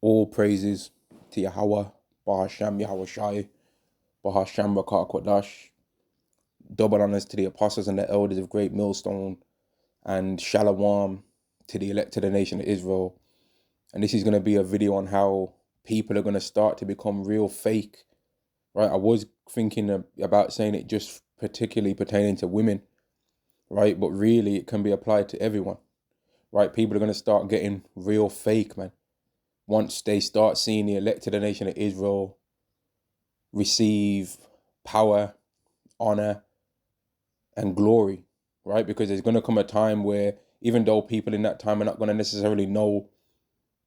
All praises to Yahweh, Bahasham Yahweh Shai, Bahasham Rakah Kodash. Double honors to the apostles and the elders of Great Millstone, and Shalom to the elect of the nation of Israel. And this is going to be a video on how people are going to start to become real fake, right? I was thinking about saying it just particularly pertaining to women, right? But really, it can be applied to everyone, right? People are going to start getting real fake, man. Once they start seeing the elect of the nation of Israel receive power, honor, and glory, right? Because there's going to come a time where even though people in that time are not going to necessarily know,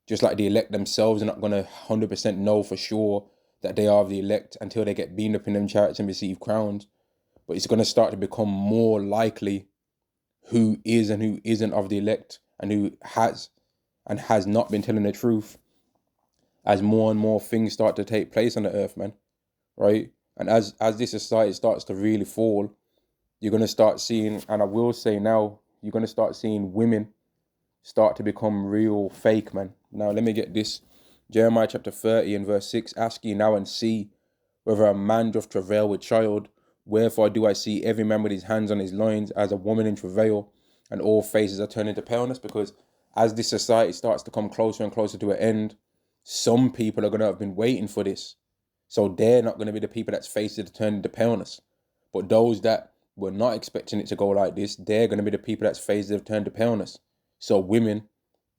just like the elect themselves are not going to 100% know for sure that they are the elect until they get beamed up in them chariots and receive crowns. But it's going to start to become more likely who is and who isn't of the elect and who has and has not been telling the truth as more and more things start to take place on the earth, man, right? And as this society starts to really fall, you're going to start seeing, and I will say now, you're going to start seeing women start to become real fake, man. Now, let me get this. Jeremiah chapter 30 and verse 6, ask ye now and see whether a man doth travail with child. Wherefore do I see every man with his hands on his loins as a woman in travail, and all faces are turned into paleness? Because as this society starts to come closer and closer to an end, some people are going to have been waiting for this. So they're not going to be the people that's faces to turn into paleness. But those that were not expecting it to go like this, they're going to be the people that's faces have turned to paleness. So women,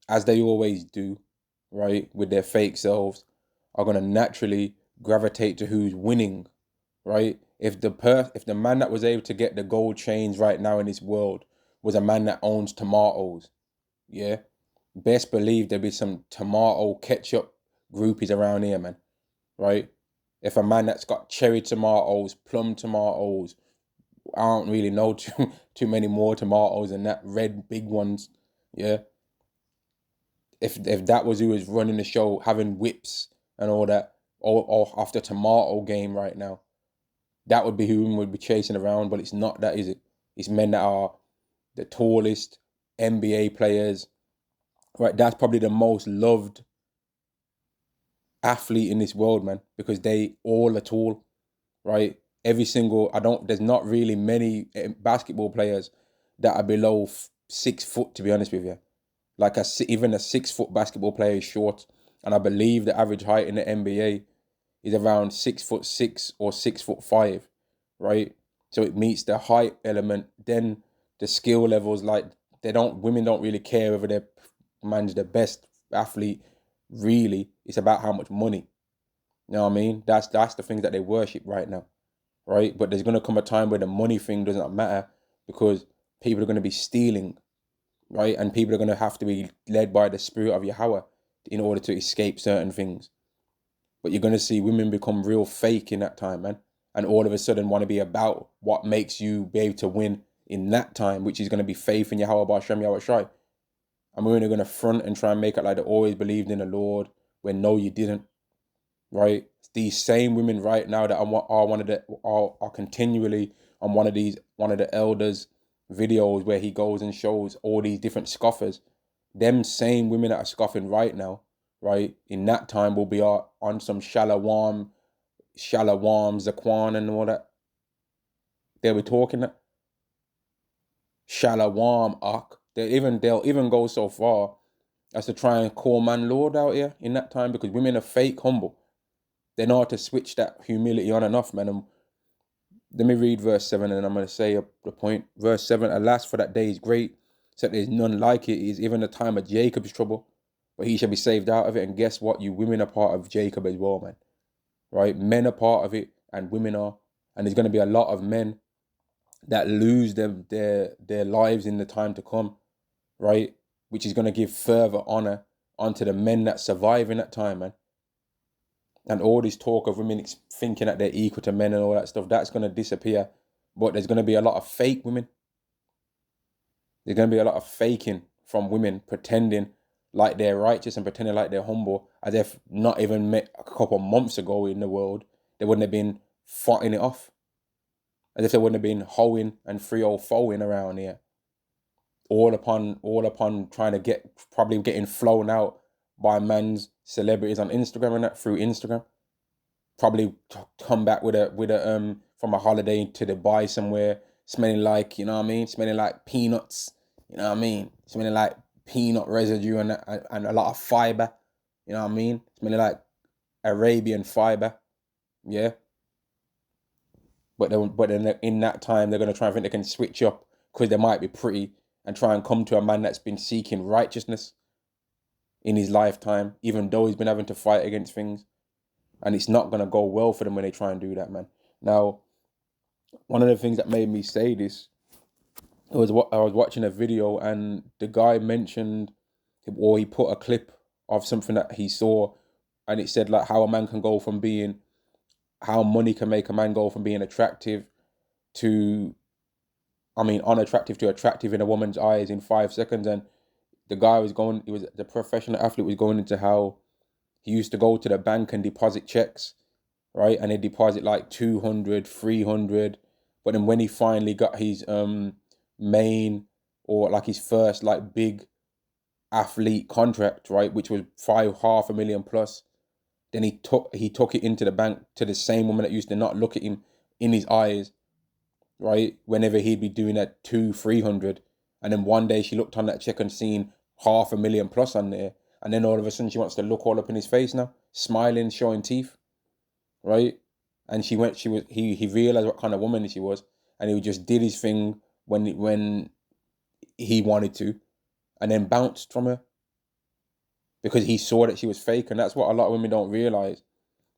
as they always do, right, with their fake selves, are going to naturally gravitate to who's winning, right? If the man that was able to get the gold chains right now in this world was a man that owns tomatoes, yeah, best believe there'll be some tomato ketchup groupies around here, man, right? If a man that's got cherry tomatoes, plum tomatoes, I don't really know too many more tomatoes than that, red big ones, yeah. If that was who was running the show, having whips and all that, or after tomato game right now, that would be who we would be chasing around. But it's not that, is it? It's men that are the tallest NBA players, right? That's probably the most loved athlete in this world, man, because they all are tall, right? Every single, there's not really many basketball players that are below 6 foot, to be honest with you. Like even a 6 foot basketball player is short, and I believe the average height in the NBA is around 6'6" or 6'5", right? So it meets the height element. Then the skill levels, like women don't really care whether their man's the best athlete. Really, it's about how much money. You know what I mean? That's the things that they worship right now, right? But there's gonna come a time where the money thing doesn't matter because people are gonna be stealing, right? And people are going to have to be led by the spirit of Yahweh in order to escape certain things. But you're going to see women become real fake in that time, man. And all of a sudden want to be about what makes you be able to win in that time, which is going to be faith in Yahweh Ba'Shem Yahweh Shai. And we're going to front and try and make it like they always believed in the Lord when no, you didn't, right? These same women right now that are continually on one of the elders' videos where he goes and shows all these different scoffers. Them same women that are scoffing right now, right, in that time will be on some Shalawam, Zaquan and all that. They'll be talking that Shalawam Ak. They'll even go so far as to try and call man Lord out here in that time because women are fake humble. They know how to switch that humility on and off, man. And let me read verse 7 and then I'm going to say the point. Verse 7, alas, for that day is great, so that there's none like it. It is even the time of Jacob's trouble, but he shall be saved out of it. And guess what? You women are part of Jacob as well, man. Right? Men are part of it and women are. And there's going to be a lot of men that lose their lives in the time to come, right? Which is going to give further honor onto the men that survive in that time, man. And all this talk of women thinking that they're equal to men and all that stuff, that's going to disappear. But there's going to be a lot of fake women. There's going to be a lot of faking from women pretending like they're righteous and pretending like they're humble, as if not even met a couple of months ago in the world, they wouldn't have been fighting it off. As if they wouldn't have been hoeing and 304ing around here. All upon trying to probably getting flown out by man's celebrities on Instagram and that, through Instagram. Probably come back with a from a holiday to Dubai somewhere, smelling like, you know what I mean, smelling like peanuts, you know what I mean, smelling like peanut residue and a lot of fiber, you know what I mean, smelling like Arabian fiber, yeah. But then in that time they're gonna try and think they can switch up because they might be pretty and try and come to a man that's been seeking righteousness in his lifetime, even though he's been having to fight against things. And it's not going to go well for them when they try and do that, man. Now, one of the things that made me say this was what I was watching a video and the guy mentioned, or he put a clip of something that he saw, and it said like how a man can go from being, how money can make a man go from being attractive to, I mean, unattractive to attractive in a woman's eyes in 5 seconds. And the guy was going, he was the professional athlete was going into how he used to go to the bank and deposit checks, right? And he'd deposit like 200, 300. But then when he finally got his main, or like his first like big athlete contract, right, which was 500,000 plus, then he took it into the bank to the same woman that used to not look at him in his eyes, right? Whenever he'd be doing that 300. And then one day she looked on that check and seen 500,000 plus on there. And then all of a sudden she wants to look all up in his face now, smiling, showing teeth, right? And he realized what kind of woman she was, and he just did his thing when he wanted to, and then bounced from her because he saw that she was fake. And that's what a lot of women don't realize.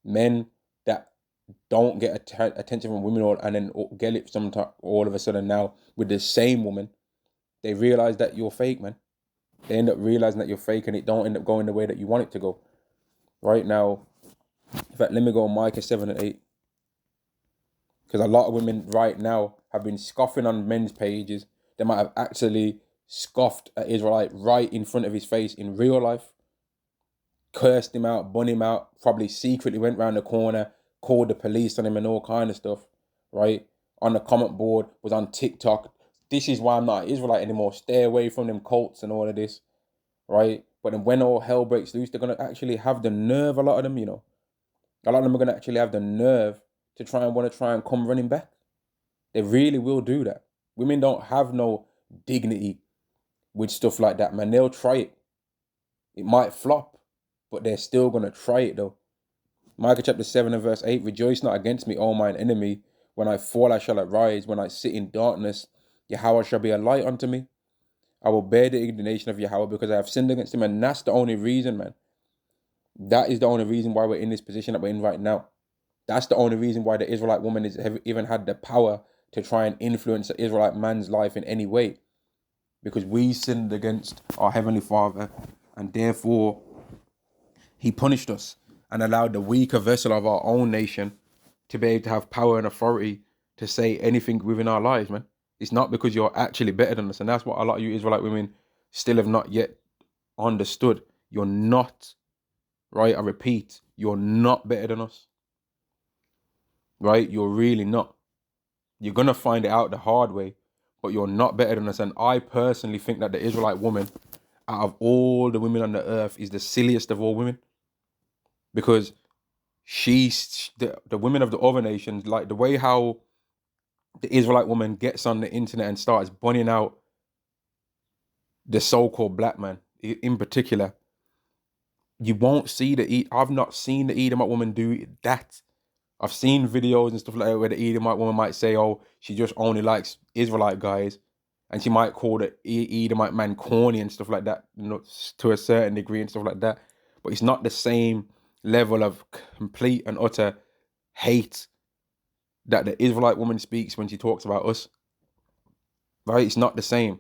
Men that don't get attention from women, and then get it sometimes all of a sudden now with the same woman, they realize that you're fake, man. They end up realizing that you're fake, and it don't end up going the way that you want it to go. Right now, in fact, let me go on Micah 7 and 8. Because a lot of women right now have been scoffing on men's pages. They might have actually scoffed at Israelite right in front of his face in real life. Cursed him out, bun him out, probably secretly went round the corner, called the police on him and all kind of stuff, right? On the comment board, was on TikTok. This is why I'm not an Israelite anymore. Stay away from them cults and all of this, right? But then when all hell breaks loose, they're going to actually have the nerve, a lot of them, you know. A lot of them are going to actually have the nerve to want to come running back. They really will do that. Women don't have no dignity with stuff like that, man. They'll try it. It might flop, but they're still going to try it, though. Micah chapter 7 and verse 8, rejoice not against me, O mine enemy. When I fall, I shall arise. When I sit in darkness, Yahweh shall be a light unto me. I will bear the indignation of Yahweh because I have sinned against him. And that's the only reason, man. That is the only reason why we're in this position that we're in right now. That's the only reason why the Israelite woman has even had the power to try and influence the Israelite man's life in any way. Because we sinned against our Heavenly Father, and therefore he punished us and allowed the weaker vessel of our own nation to be able to have power and authority to say anything within our lives, man. It's not because you're actually better than us. And that's what a lot of you Israelite women still have not yet understood. You're not, right? I repeat, you're not better than us. Right? You're really not. You're going to find it out the hard way, but you're not better than us. And I personally think that the Israelite woman, out of all the women on the earth, is the silliest of all women. Because she's, the women of the other nations, like the way how the Israelite woman gets on the internet and starts bunning out the so-called black man, in particular, you won't see I've not seen the Edomite woman do that. I've seen videos and stuff like that where the Edomite woman might say, oh, she just only likes Israelite guys. And she might call the Edomite man corny and stuff like that, you know, to a certain degree and stuff like that. But it's not the same level of complete and utter hate that the Israelite woman speaks when she talks about us. Right? It's not the same.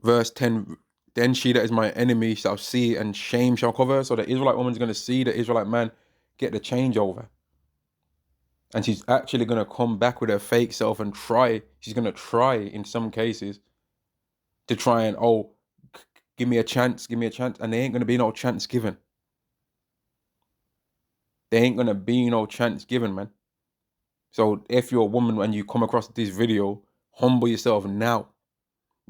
Verse 10, then she that is my enemy shall see and shame shall cover her. So the Israelite woman's going to see the Israelite man get the changeover. And she's actually going to come back with her fake self and she's going to try in some cases to try and, give me a chance. And there ain't going to be no chance given. There ain't going to be no chance given, man. So if you're a woman and you come across this video, humble yourself now.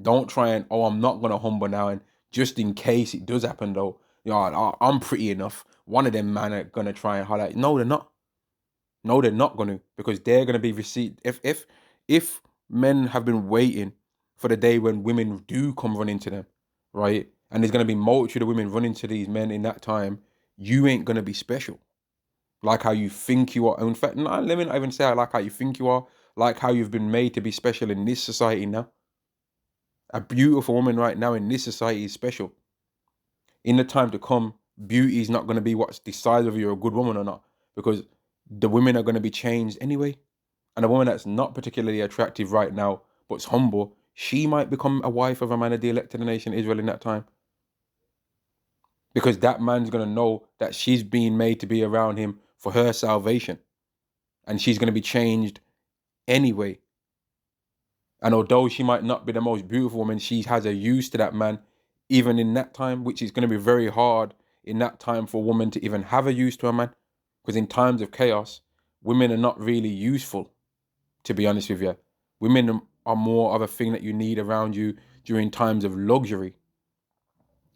Don't try and, I'm not going to humble now and just in case it does happen though. I'm pretty enough. One of them man are gonna try and highlight. No, they're not. No, they're not gonna, because they're gonna be received. If men have been waiting for the day when women do come running to them, right? And there's gonna be multitude of women running to these men in that time. You ain't gonna be special, like how you think you are. In fact, let me not even say I like how you think you are, like how you've been made to be special in this society now. A beautiful woman right now in this society is special. In the time to come, beauty is not going to be what decides whether you're a good woman or not, because the women are going to be changed anyway. And a woman that's not particularly attractive right now, but's humble, she might become a wife of a man of the elected nation Israel in that time. Because that man's going to know that she's being made to be around him for her salvation. And she's going to be changed anyway. And although she might not be the most beautiful woman, she has a use to that man, even in that time, which is going to be very hard in that time for a woman to even have a use to a man. Because in times of chaos, women are not really useful, to be honest with you. Women are more of a thing that you need around you during times of luxury,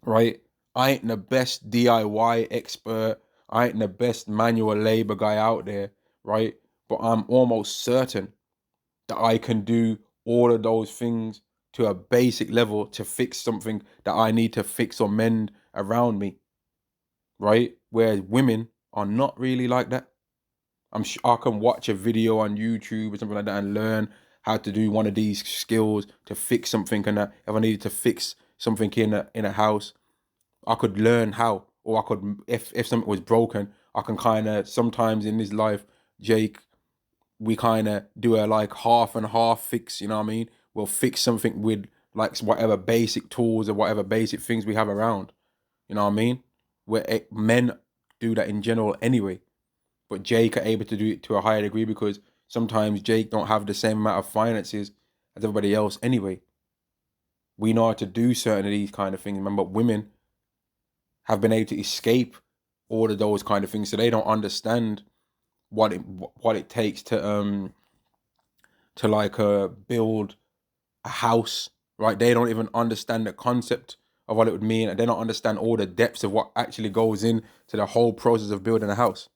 right? I ain't the best DIY expert. I ain't the best manual labor guy out there, right? But I'm almost certain that I can do all of those things to a basic level to fix something that I need to fix or mend around me, right? Whereas women are not really like that. I'm sure I can watch a video on YouTube or something like that and learn how to do one of these skills to fix something. And that if I needed to fix something in a house, I could learn how, or I could, if something was broken, I can kind of sometimes in this life, Jake, we kind of do a like half and half fix, you know what I mean? We'll fix something with like whatever basic tools or whatever basic things we have around, you know what I mean? Where men do that in general anyway, but Jake are able to do it to a higher degree because sometimes Jake don't have the same amount of finances as everybody else anyway. We know how to do certain of these kind of things, man, but women have been able to escape all of those kind of things, so they don't understand what it takes to like build a house, right? They don't even understand the concept of what it would mean, and they don't understand all the depths of what actually goes in to the whole process of building a house.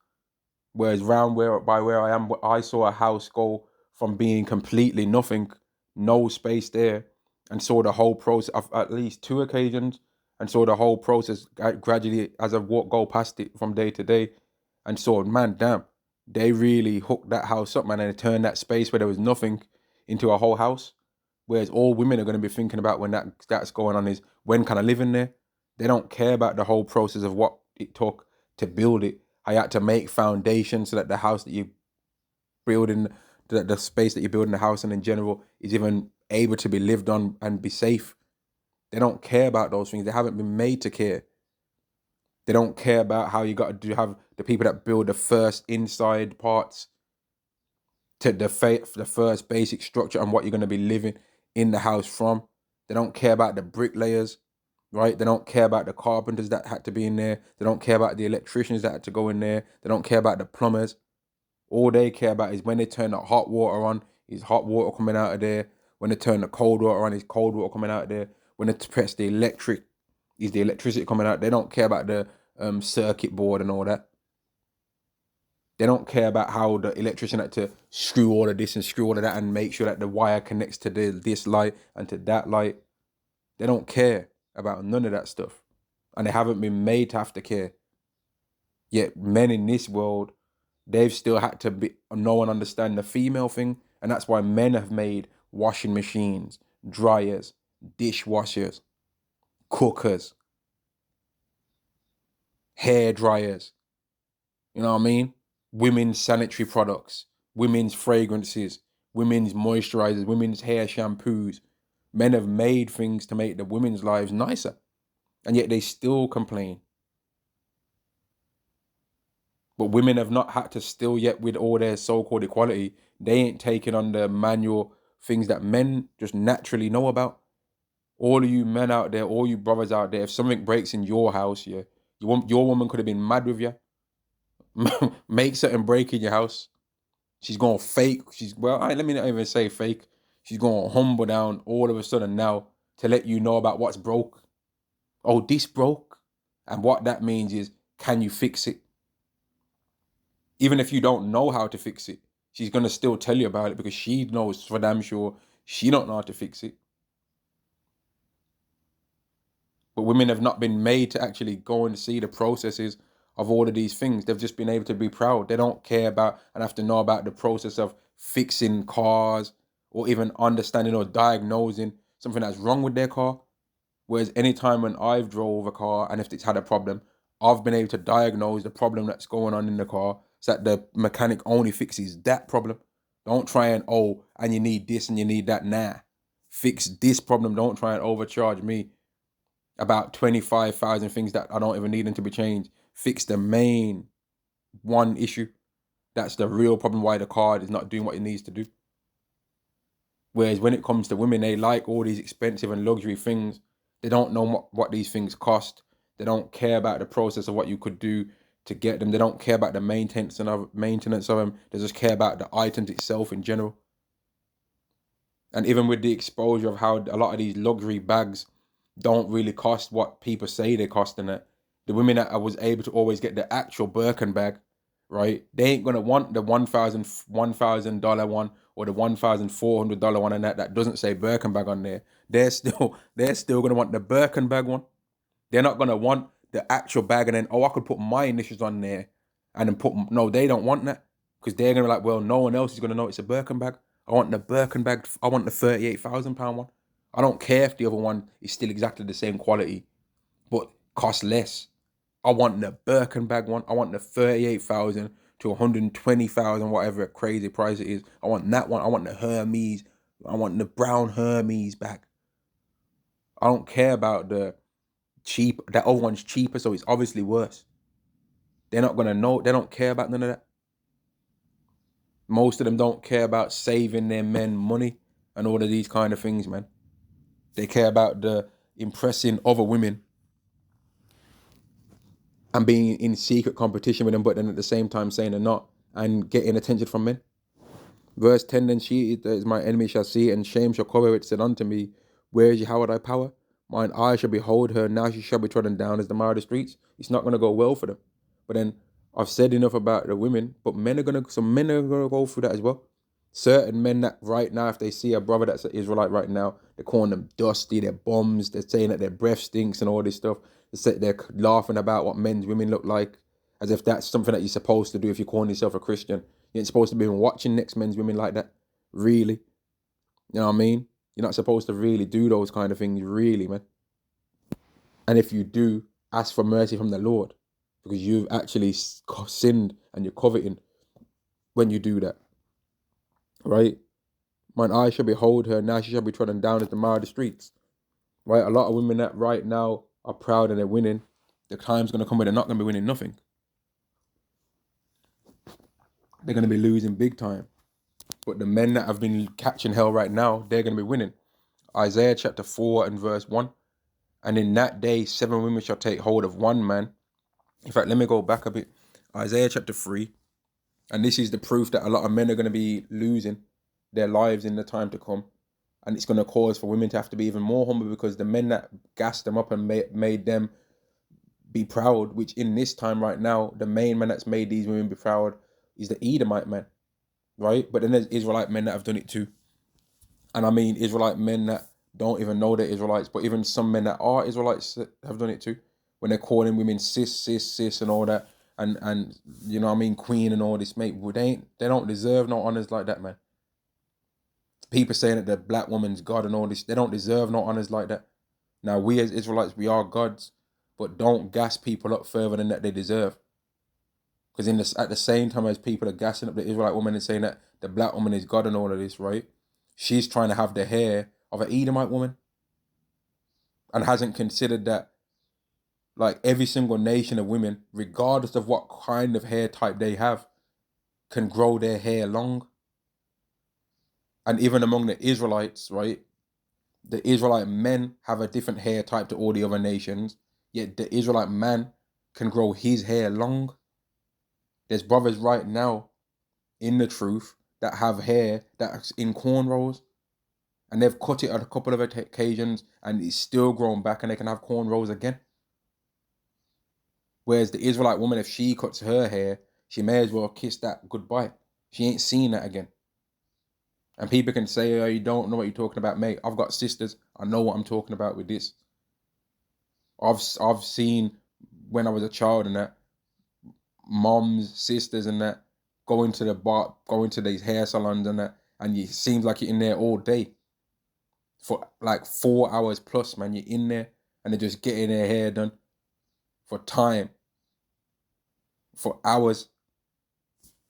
Whereas round where I am, I saw a house go from being completely nothing, no space there, and saw the whole process of at least two occasions, and saw the whole process gradually as I go past it from day to day, and saw, man, damn, they really hooked that house up, man, and they turned that space where there was nothing into a whole house. Whereas all women are going to be thinking about when that's going on is, when can I live in there? They don't care about the whole process of what it took to build it. I had to make foundations so that the house that you build in, the space that you build in the house and in general is even able to be lived on and be safe. They don't care about those things. They haven't been made to care. They don't care about how you got to have the people that build the first inside parts to the first basic structure and what you're going to be living in the house from. They don't care about the bricklayers, right? They don't care about the carpenters that had to be in there. They don't care about the electricians that had to go in there. They don't care about the plumbers. All they care about is when they turn the hot water on, is hot water coming out of there. When they turn the cold water on, is cold water coming out of there. When they press the electric, is the electricity coming out. They don't care about the circuit board and all that. They don't care about how the electrician had to screw all of this and screw all of that and make sure that the wire connects to this light and to that light. They don't care about none of that stuff. And they haven't been made to have to care. Yet men in this world, they've still had to know and understand the female thing. And that's why men have made washing machines, dryers, dishwashers, cookers, hair dryers. You know what I mean? Women's sanitary products, women's fragrances, women's moisturizers, women's hair shampoos. Men have made things to make the women's lives nicer. And yet they still complain. But women have not had to still yet with all their so-called equality. They ain't taking on the manual things that men just naturally know about. All of you men out there, all you brothers out there, if something breaks in your house, yeah, your woman could have been mad with you. Make something break in your house. She's going to fake. Let me not even say fake. She's going to humble down all of a sudden now to let you know about what's broke. Oh, this broke. And what that means is, can you fix it? Even if you don't know how to fix it, she's going to still tell you about it because she knows for damn sure she don't know how to fix it. But women have not been made to actually go and see the processes of all of these things. They've just been able to be proud. They don't care about and have to know about the process of fixing cars or even understanding or diagnosing something that's wrong with their car. Whereas anytime when I've drove a car and if it's had a problem, I've been able to diagnose the problem that's going on in the car so that the mechanic only fixes that problem. Don't try and, oh, and you need this and you need that. Nah. Fix this problem. Don't try and overcharge me about 25,000 things that I don't even need them to be changed. Fix the main one issue. That's the real problem why the car is not doing what it needs to do. Whereas when it comes to women, they like all these expensive and luxury things. They don't know what these things cost. They don't care about the process of what you could do to get them. They don't care about the maintenance of them. They just care about the items itself in general. And even with the exposure of how a lot of these luxury bags don't really cost what people say they cost in it. The women that I was able to always get the actual Birkin bag, right? They ain't gonna want the $1,000 one or the $1,400 one and that doesn't say Birkin bag on there. They're still gonna want the Birkin bag one. They're not gonna want the actual bag and then, oh, I could put my initials on there and then no, they don't want that because they're gonna be like, well, no one else is gonna know it's a Birkin bag. I want the Birkin bag. I want the £38,000 one. I don't care if the other one is still exactly the same quality, but costs less. I want the Birkin bag one. I want the 38,000 to 120,000, whatever crazy price it is. I want that one. I want the Hermes. I want the brown Hermes bag. I don't care about the cheap. That other one's cheaper, so it's obviously worse. They're not gonna know. They don't care about none of that. Most of them don't care about saving their men money and all of these kind of things, man. They care about the impressing other women and being in secret competition with them, but then at the same time saying they're not and getting attention from men. Verse 10, then she that is my enemy shall see it, and shame shall cover it, said unto me, where is Yahweh thy power? Mine eye shall behold her, now she shall be trodden down as the mire of the streets. It's not going to go well for them. But then I've said enough about the women, but some men are going to go through that as well. Certain men that right now, if they see a brother that's an Israelite right now, they're calling them dusty, they're bums, they're saying that their breath stinks and all this stuff. They're laughing about what men's women look like, as if that's something that you're supposed to do if you're calling yourself a Christian. You ain't supposed to be watching next men's women like that. Really? You know what I mean? You're not supposed to really do those kind of things, really, man. And if you do, ask for mercy from the Lord, because you've actually sinned and you're coveting when you do that. Right? Mine eye shall behold her, now she shall be trodden down as the mire of the streets. Right? A lot of women that right now are proud and they're winning. The time's going to come where they're not going to be winning nothing. They're going to be losing big time. But the men that have been catching hell right now, they're going to be winning. Isaiah chapter 4 and verse 1. And in that day, 7 women shall take hold of one man. In fact, let me go back a bit. Isaiah chapter 3. And this is the proof that a lot of men are going to be losing their lives in the time to come. And it's going to cause for women to have to be even more humble, because the men that gassed them up and made them be proud, which in this time right now, the main man that's made these women be proud is the Edomite man, right? But then there's Israelite men that have done it too. And I mean Israelite men that don't even know they're Israelites, but even some men that are Israelites have done it too. When they're calling women sis, and all that, and you know what I mean, queen and all this, mate, they don't deserve no honors like that, man. People saying that the black woman's God and all this, they don't deserve no honors like that. Now, we as Israelites, we are gods, but don't gas people up further than that they deserve. Because at the same time as people are gassing up the Israelite woman and saying that the black woman is God and all of this, right? She's trying to have the hair of an Edomite woman and hasn't considered that, like, every single nation of women, regardless of what kind of hair type they have, can grow their hair long. And even among the Israelites, right, the Israelite men have a different hair type to all the other nations, yet the Israelite man can grow his hair long. There's brothers right now in the truth that have hair that's in cornrows, And they've cut it on a couple of occasions and it's still grown back and they can have cornrows again. Whereas the Israelite woman, if she cuts her hair, she may as well kiss that goodbye. She ain't seen that again. And people can say, oh, you don't know what you're talking about, mate. I've got sisters. I know what I'm talking about with this. I've seen when I was a child and that, moms, sisters and that, going to the bar, going to these hair salons and that, and it seems like you're in there all day. For like 4 hours plus, man. You're in there and they're just getting their hair done for time. For hours.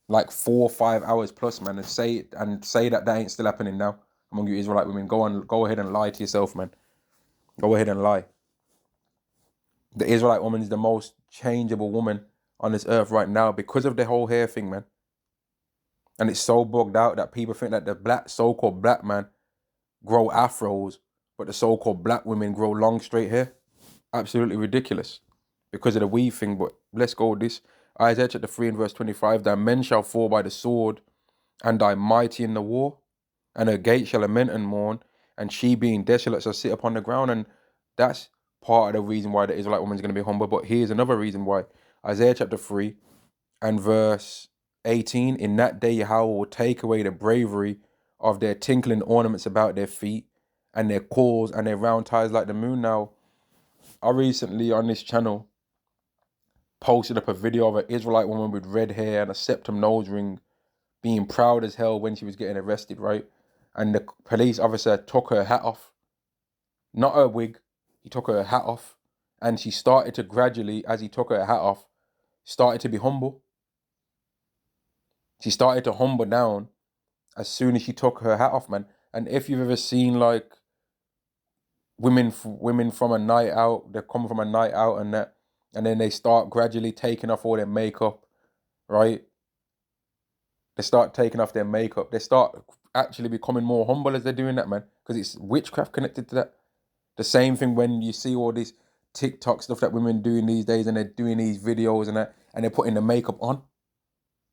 Like 4 or 5 hours plus, man. And say that ain't still happening now among you Israelite women. Go ahead and lie to yourself, man. Go ahead and lie. The Israelite woman is the most changeable woman on this earth right now because of the whole hair thing, man. And it's so bugged out that people think that the so-called black man grow afros, but the so-called black women grow long straight hair. Absolutely ridiculous because of the weave thing. But let's go with this. Isaiah chapter 3 and verse 25, that men shall fall by the sword and die mighty in the war, and her gate shall lament and mourn, and she being desolate shall sit upon the ground. And that's part of the reason why the Israelite woman is going to be humble. But here's another reason why. Isaiah chapter 3 and verse 18, in that day Yahweh will take away the bravery of their tinkling ornaments about their feet, and their cords and their round ties like the moon. Now, I recently on this channel posted up a video of an Israelite woman with red hair and a septum nose ring being proud as hell when she was getting arrested, right? And the police officer took her hat off, not her wig, he took her hat off, and she started to gradually, as he took her hat off, started to be humble. She started to humble down as soon as she took her hat off, man. And if you've ever seen like women from a night out, they come from a night out and that, and then they start gradually taking off all their makeup, right? They start taking off their makeup. They start actually becoming more humble as they're doing that, man. Because it's witchcraft connected to that. The same thing when you see all this TikTok stuff that women doing these days and they're doing these videos and that, and they're putting the makeup on.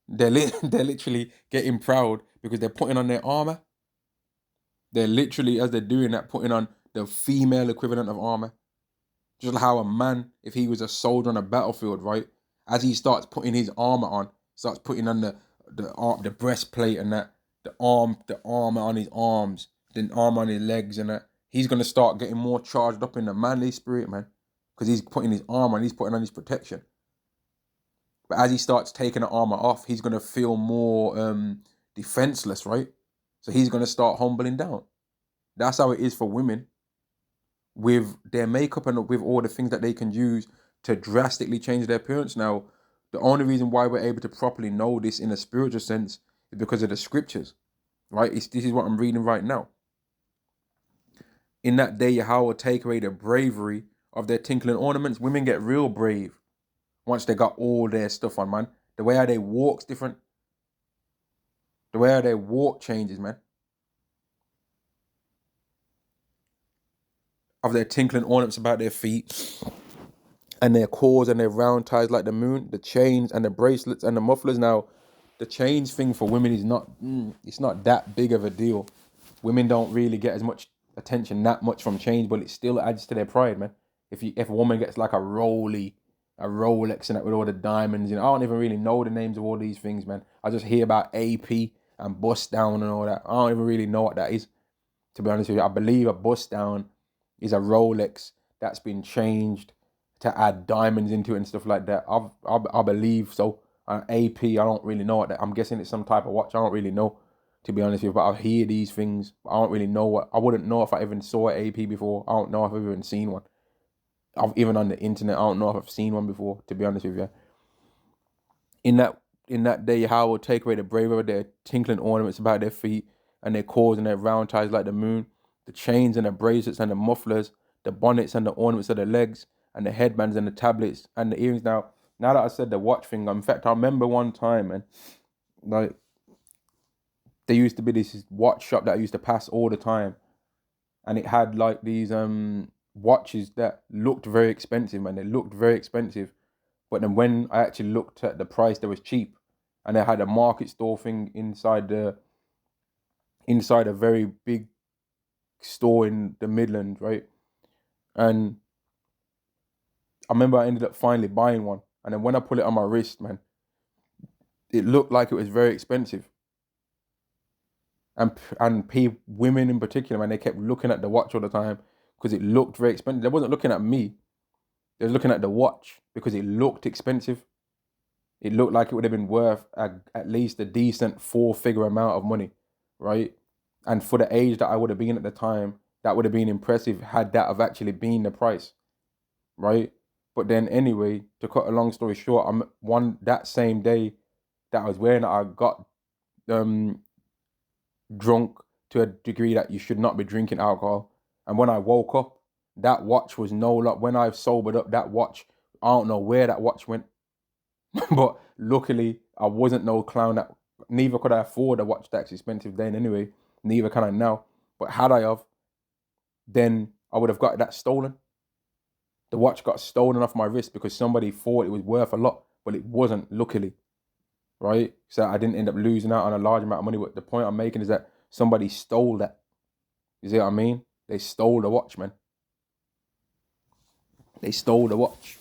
They're literally getting proud because they're putting on their armor. They're literally, as they're doing that, putting on the female equivalent of armor. Just like how a man, if he was a soldier on a battlefield, right? As he starts putting his armor on, starts putting on the breastplate and that, the armor on his arms, the armor on his legs and that, he's gonna start getting more charged up in the manly spirit, man. Because he's putting his armor and he's putting on his protection. But as he starts taking the armor off, he's gonna feel more defenseless, right? So he's gonna start humbling down. That's how it is for women with their makeup and with all the things that they can use to drastically change their appearance. Now, the only reason why we're able to properly know this in a spiritual sense is because of the scriptures, right? This is what I'm reading right now. In that day, Yahweh will take away the bravery of their tinkling ornaments. Women get real brave once they got all their stuff on, man. The way how they walk's different. The way how they walk changes, man. Of their tinkling ornaments about their feet, and their cords and their round ties like the moon, the chains and the bracelets and the mufflers. Now, the chains thing for women is it's not that big of a deal. Women don't really get as much attention that much from chains, but it still adds to their pride, man. If a woman gets like a Rolex and that with all the diamonds, I don't even really know the names of all these things, man. I just hear about AP and bust down and all that. I don't even really know what that is, to be honest with you. I believe a bust down is a Rolex that's been changed to add diamonds into it and stuff like that. I believe so. AP, I don't really know what that. I'm guessing it's some type of watch. I don't really know, to be honest with you. But I hear these things. I don't really know what. I wouldn't know if I even saw an AP before. I don't know if I've even seen one. Even on the internet, I don't know if I've seen one before, to be honest with you. In that day, Yahweh will take away the bravery of their tinkling ornaments about their feet, and their cords and their round ties like the moon, the chains and the bracelets and the mufflers, the bonnets and the ornaments of the legs, and the headbands and the tablets and the earrings. Now that I said the watch thing, in fact, I remember one time, and like there used to be this watch shop that I used to pass all the time, and it had like these watches that looked very expensive, man. They looked very expensive, but then when I actually looked at the price, they was cheap, and they had a market store thing inside a very big store in the Midlands, right? And I remember I ended up finally buying one. And then when I put it on my wrist, man, it looked like it was very expensive. And women in particular, man, they kept looking at the watch all the time because it looked very expensive. They wasn't looking at me. They was looking at the watch because it looked expensive. It looked like it would have been worth at least a decent four-figure amount of money, right? And for the age that I would have been at the time, that would have been impressive had that have actually been the price, right? But then anyway, to cut a long story short, that same day that I was wearing it, I got drunk to a degree that you should not be drinking alcohol. And when I woke up, that watch was no lot. When I sobered up, that watch, I don't know where that watch went. But luckily, I wasn't no clown. That neither could I afford a watch that's expensive then anyway. Neither can I now. But had I have, then I would have got that stolen. The watch got stolen off my wrist because somebody thought it was worth a lot, but it wasn't, luckily. Right? So I didn't end up losing out on a large amount of money. But the point I'm making is that somebody stole that. You see what I mean? They stole the watch, man. They stole the watch.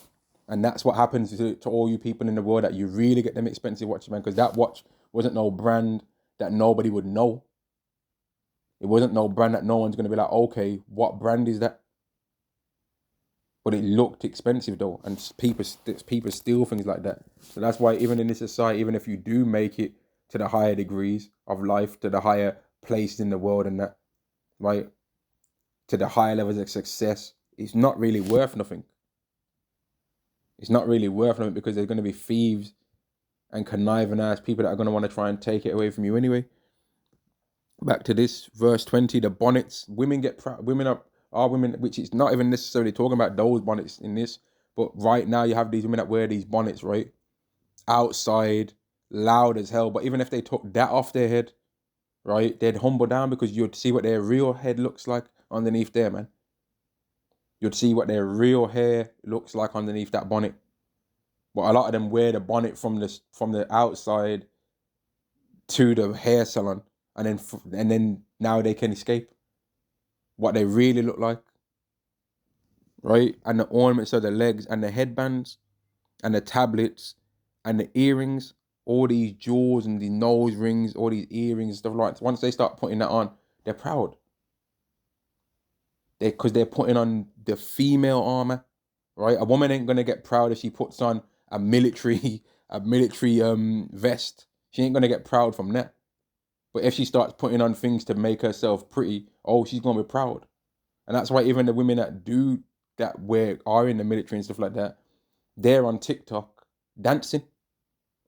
And that's what happens to all you people in the world, that you really get them expensive watches, man, because that watch wasn't no brand that nobody would know. It wasn't no brand that no one's going to be like, okay, what brand is that? But it looked expensive though, and people steal things like that. So that's why even in this society, even if you do make it to the higher degrees of life, to the higher place in the world and that, right, to the higher levels of success, it's not really worth nothing. It's not really worth nothing because there's going to be thieves and conniving ass people that are going to want to try and take it away from you anyway. Back to this, verse 20, the bonnets. Women get proud. Women are women, which is not even necessarily talking about those bonnets in this, but right now you have these women that wear these bonnets, right? Outside, loud as hell. But even if they took that off their head, right, they'd humble down because you'd see what their real head looks like underneath there, man. You'd see what their real hair looks like underneath that bonnet. But a lot of them wear the bonnet from the outside to the hair salon, and then now they can escape what they really look like, right? And the ornaments of the legs and the headbands and the tablets and the earrings, all these jewels and the nose rings, all these earrings and stuff like that. Once they start putting that on, they're proud. Because they're putting on the female armor, right? A woman ain't gonna get proud if she puts on a military vest. She ain't gonna get proud from that. But if she starts putting on things to make herself pretty, oh, she's gonna be proud. And that's why even the women that are in the military and stuff like that, they're on TikTok dancing.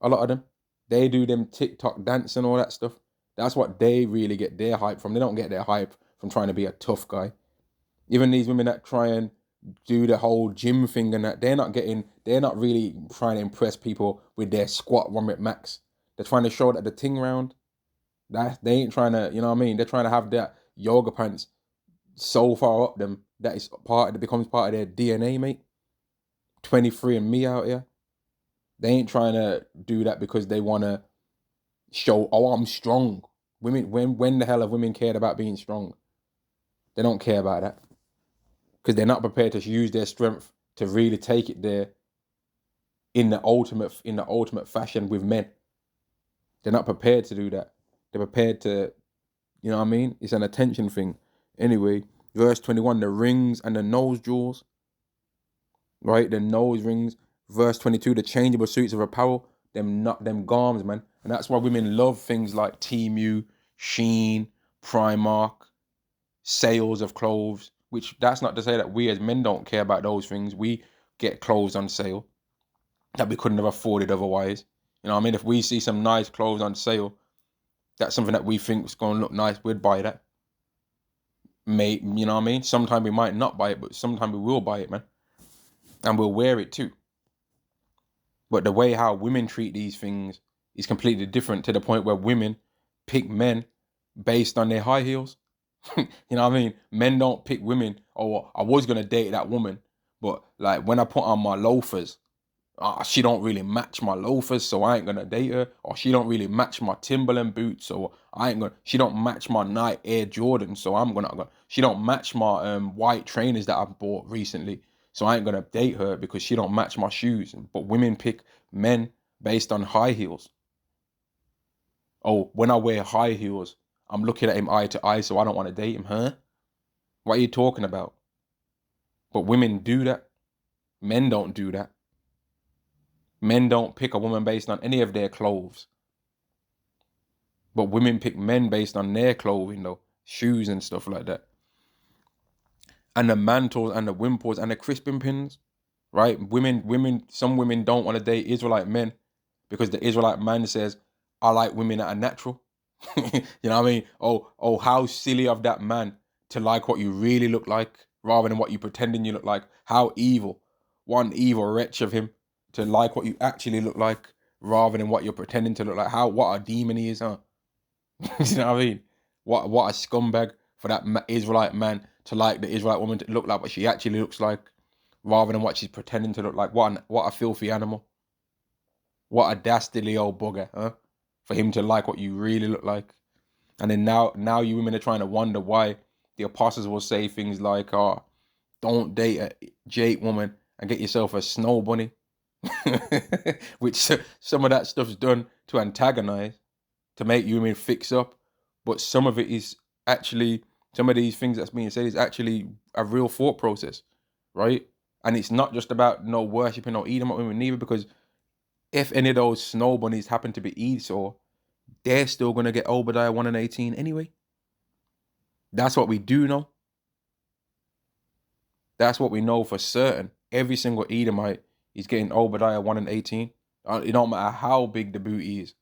A lot of them, they do them TikTok dance and all that stuff. That's what they really get their hype from. They don't get their hype from trying to be a tough guy. Even these women that try and do the whole gym thing and that, they're not really trying to impress people with their squat 1 rep max. They're trying to show that the ting round, that they ain't trying to, you know what I mean? They're trying to have that yoga pants so far up them that becomes part of their DNA, mate. 23andMe out here. They ain't trying to do that because they want to show, oh, I'm strong. Women, when the hell have women cared about being strong? They don't care about that. Because they're not prepared to use their strength to really take it there in the ultimate fashion with men. They're not prepared to do that. They're prepared to, you know what I mean? It's an attention thing. Anyway, verse 21, the rings and the nose jewels, right? The nose rings. Verse 22, the changeable suits of apparel, them garms, man. And that's why women love things like Temu, Shein, Primark, sales of clothes, which that's not to say that we as men don't care about those things. We get clothes on sale that we couldn't have afforded otherwise. You know what I mean? If we see some nice clothes on sale, that's something that we think is going to look nice, we'd buy that. You know what I mean? Sometimes we might not buy it, but sometimes we will buy it, man. And we'll wear it too. But the way how women treat these things is completely different, to the point where women pick men based on their high heels. You know what I mean? Men don't pick women, oh, I was going to date that woman, but like when I put on my loafers, She don't really match my loafers, so I ain't gonna date her. Or she don't really match my Timberland boots, so I ain't gonna. She don't match my Nike Air Jordan, so I'm gonna. She don't match my white trainers that I bought recently, so I ain't gonna date her because she don't match my shoes. But women pick men based on high heels. Oh, when I wear high heels, I'm looking at him eye to eye, so I don't want to date him, huh? What are you talking about? But women do that. Men don't do that. Men don't pick a woman based on any of their clothes. But women pick men based on their clothing, though, shoes and stuff like that. And the mantles and the wimples and the crisping pins, right? Some women don't want to date Israelite men because the Israelite man says, I like women that are natural. You know what I mean? Oh, how silly of that man to like what you really look like rather than what you pretending you look like. How evil. One evil wretch of him to like what you actually look like rather than what you're pretending to look like. What a demon he is, huh? You know what I mean? What a scumbag for that Israelite man to like the Israelite woman to look like what she actually looks like rather than what she's pretending to look like. What a filthy animal. What a dastardly old bugger, huh? For him to like what you really look like. And then now you women are trying to wonder why the apostles will say things like, "Oh, don't date a Jake woman and get yourself a snow bunny," which some of that stuff's done to antagonize, to make you women fix up. But some of it is actually, some of these things that's being said is actually a real thought process, right? And it's not just about no worshipping or eating women neither, because if any of those snow bunnies happen to be Esau, they're still gonna get Obadiah 1 and 18 anyway. That's what we do know. That's what we know for certain. Every single Edomite is getting Obadiah 1 and 18. It don't matter how big the booty is.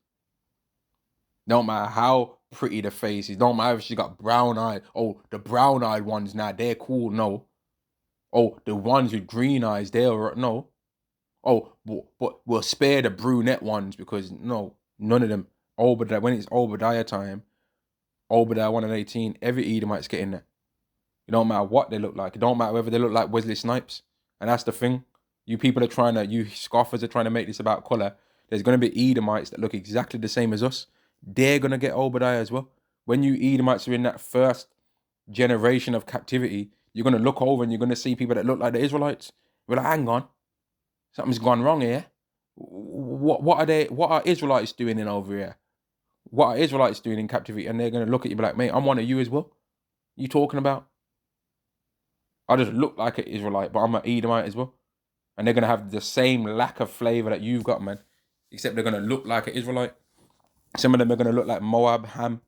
Don't matter how pretty the face is. Don't matter if she got brown eyes. Oh, the brown eyed ones now, they're cool. No. Oh, the ones with green eyes, they're no. Oh, but we'll spare the brunette ones because no, none of them. Obadiah, when it's Obadiah time, Obadiah 1 and 18, every Edomite's getting that. It don't matter what they look like. It don't matter whether they look like Wesley Snipes. And that's the thing. You scoffers are trying to make this about color. There's going to be Edomites that look exactly the same as us. They're going to get Obadiah as well. When you Edomites are in that first generation of captivity, you're going to look over and you're going to see people that look like the Israelites. You're like, hang on, something's gone wrong here. What are Israelites doing in over here? What are Israelites doing in captivity? And they're going to look at you like, mate, I'm one of you as well. You talking about? I just look like an Israelite, but I'm an Edomite as well. And they're going to have the same lack of flavor that you've got, man. Except they're going to look like an Israelite. Some of them are going to look like Moab, Ham,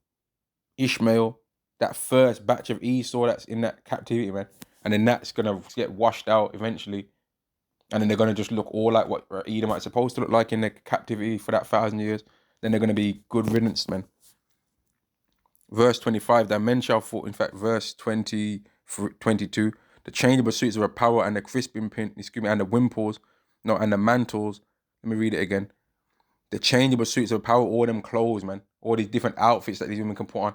Ishmael, that first batch of Esau that's in that captivity, man. And then that's going to get washed out eventually. And then they're going to just look all like what Edomite's supposed to look like in their captivity for that 1,000 years. Then they're going to be good riddance, man. Verse 25, that men shall fall, in fact, verse 22, the changeable suits of apparel and the crisping pin, and the wimples, no, and the mantles. Let me read it again. The changeable suits of apparel, all them clothes, man, all these different outfits that these women can put on.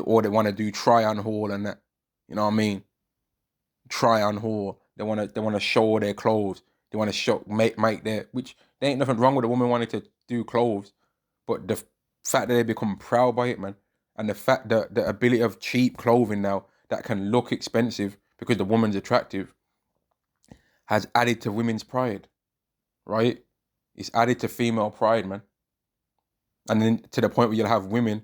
Or they want to do try on haul and that. You know what I mean? Try on haul. They want to show their clothes. They want to make their, which there ain't nothing wrong with a woman wanting to do clothes, but the fact that they become proud by it, man, and the fact that the ability of cheap clothing now that can look expensive because the woman's attractive has added to women's pride, right? It's added to female pride, man. And then to the point where you'll have women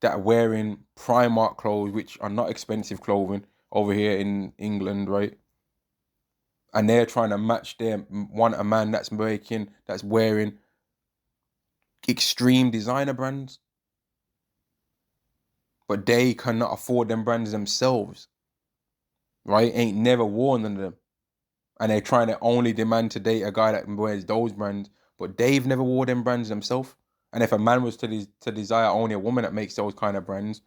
that are wearing Primark clothes, which are not expensive clothing over here in England, right? And they're trying to match want a man that's wearing extreme designer brands, but they cannot afford them brands themselves, right? Ain't never worn none of them. And they're trying to only demand to date a guy that wears those brands, but they've never wore them brands themselves. And if a man was to desire only a woman that makes those kind of brands,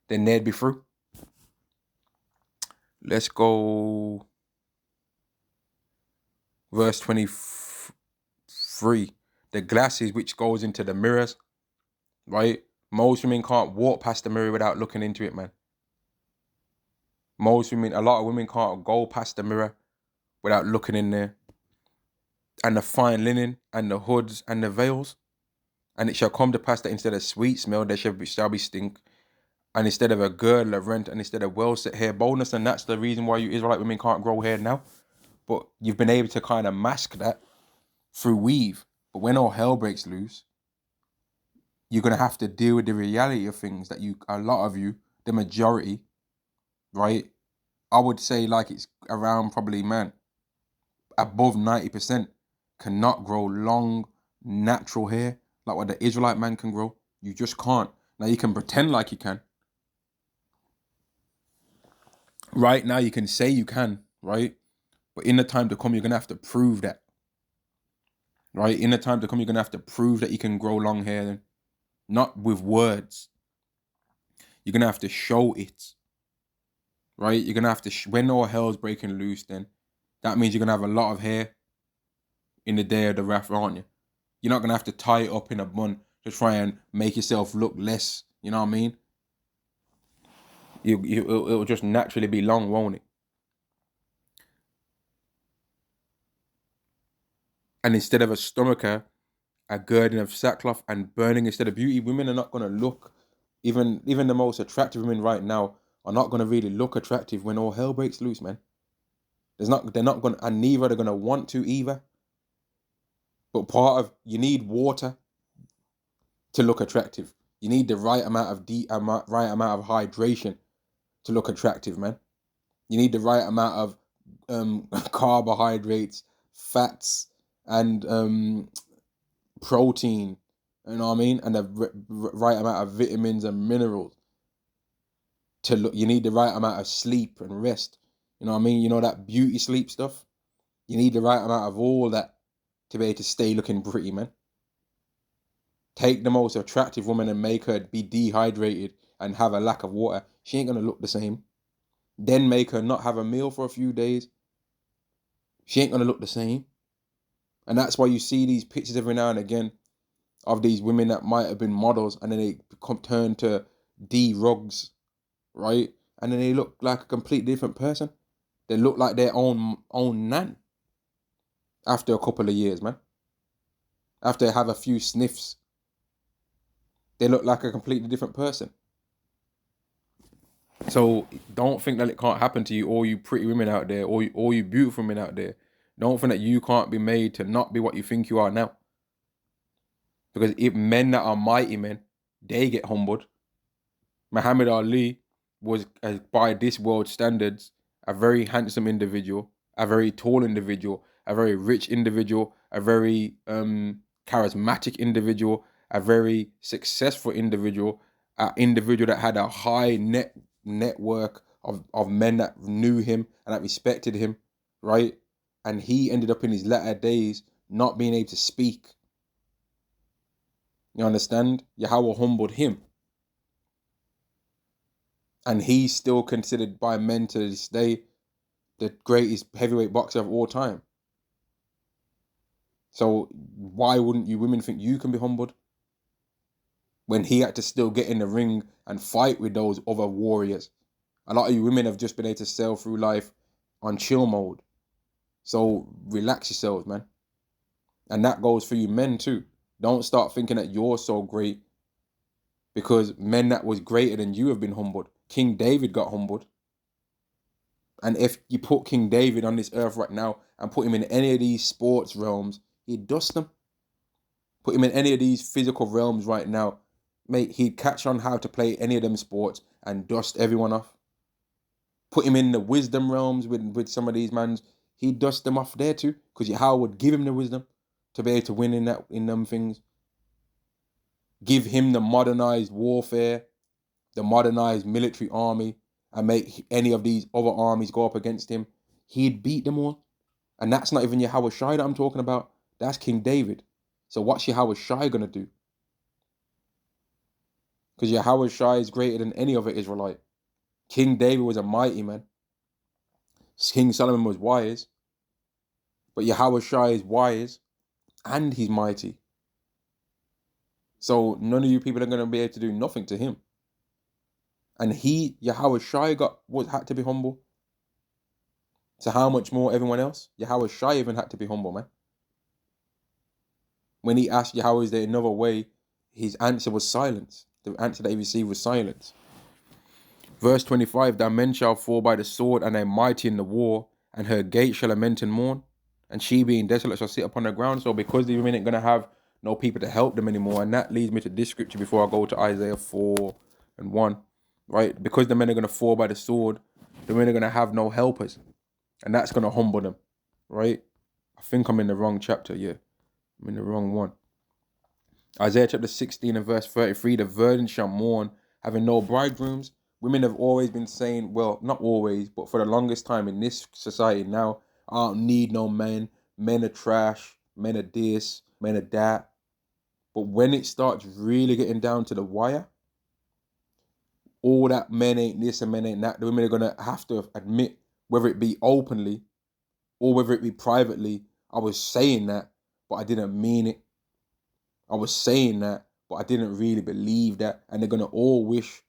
then they'd be through. Let's go verse 23. The glasses which goes into the mirrors, right? Most women can't walk past the mirror without looking into it, man. A lot of women can't go past the mirror without looking in there. and the fine linen, and the hoods, and the veils. And it shall come to pass that instead of sweet smell, there shall be stink. And instead of a girdle of rent, and instead of well set hair, boldness. And that's the reason why you Israelite women can't grow hair now. But you've been able to kind of mask that through weave. But when all hell breaks loose, you're going to have to deal with the reality of things that a lot of you, the majority, right? I would say like it's around probably, man, above 90% cannot grow long, natural hair like what the Israelite man can grow. You just can't. Now you can pretend like you can. Right now you can say you can, right? But in the time to come, you're going to have to prove that. Right? In the time to come, you're going to have to prove that you can grow long hair. Not with words. You're going to have to show it. Right? You're going to have to, when all hell's breaking loose, then that means you're going to have a lot of hair in the day of the wrath, aren't you? You're not going to have to tie it up in a bun to try and make yourself look less. You know what I mean? It'll just naturally be long, won't it? And instead of a stomacher, a girding of sackcloth and burning instead of beauty, women are not going to look, even the most attractive women right now are not going to really look attractive when all hell breaks loose, man. They're not going to, and neither are they going to want to either. But you need water to look attractive. You need the right amount of right amount of hydration to look attractive, man. You need the right amount of carbohydrates, fats, and protein. You know what I mean? And the right amount of vitamins and minerals to look. You need the right amount of sleep and rest. You know what I mean? You know that beauty sleep stuff? You need the right amount of all that to be able to stay looking pretty, man. Take the most attractive woman and make her be dehydrated and have a lack of water. She ain't going to look the same. Then make her not have a meal for a few days. She ain't going to look the same. And that's why you see these pictures every now and again of these women that might have been models and then they turn to D-rugs, right? And then they look like a completely different person. They look like their own nan after a couple of years, man. After they have a few sniffs, they look like a completely different person. So don't think that it can't happen to you, all you pretty women out there, all you beautiful women out there. Don't think that you can't be made to not be what you think you are now. Because if men that are mighty men, they get humbled. Muhammad Ali was, by this world standards, a very handsome individual, a very tall individual, a very rich individual, a very charismatic individual, a very successful individual, an individual that had a high network of men that knew him and that respected him, right? And he ended up in his latter days not being able to speak. You understand? Yahweh humbled him. And he's still considered by men to this day the greatest heavyweight boxer of all time. So why wouldn't you women think you can be humbled? When he had to still get in the ring and fight with those other warriors. A lot of you women have just been able to sail through life on chill mode. So relax yourselves, man. And that goes for you men too. Don't start thinking that you're so great because men that was greater than you have been humbled. King David got humbled. And if you put King David on this earth right now and put him in any of these sports realms, he'd dust them. Put him in any of these physical realms right now, mate, he'd catch on how to play any of them sports and dust everyone off. Put him in the wisdom realms with some of these mans, he'd dust them off there too, because Yahweh would give him the wisdom to be able to win in them things. Give him the modernized warfare, the modernized military army, and make any of these other armies go up against him. He'd beat them all. And that's not even Yahweh Shai that I'm talking about. That's King David. So what's Yahweh Shai going to do? Because Yahweh Shai is greater than any other Israelite. King David was a mighty man. King Solomon was wise. But Yahweh Shai is wise and he's mighty. So none of you people are going to be able to do nothing to him. And Yahweh Shai had to be humble. So how much more everyone else? Yahweh Shai even had to be humble, man. When he asked Yahweh, is there another way? His answer was silence. The answer that he received was silence. Verse 25, that men shall fall by the sword, and they mighty in the war, and her gate shall lament and mourn, and she being desolate shall sit upon the ground. So because the women ain't going to have no people to help them anymore, and that leads me to this scripture before I go to Isaiah 4:1, right? Because the men are going to fall by the sword, the women are going to have no helpers, and that's going to humble them, right? I think I'm in the wrong chapter, yeah. I'm in the wrong one. Isaiah chapter 16 and verse 33, the virgin shall mourn, having no bridegrooms. Women have always been saying, well, not always, but for the longest time in this society now, I don't need no men. Men are trash. Men are this. Men are that. But when it starts really getting down to the wire, all that men ain't this and men ain't that, the women are going to have to admit, whether it be openly or whether it be privately, I was saying that, but I didn't mean it. I was saying that, but I didn't really believe that. And they're going to all wish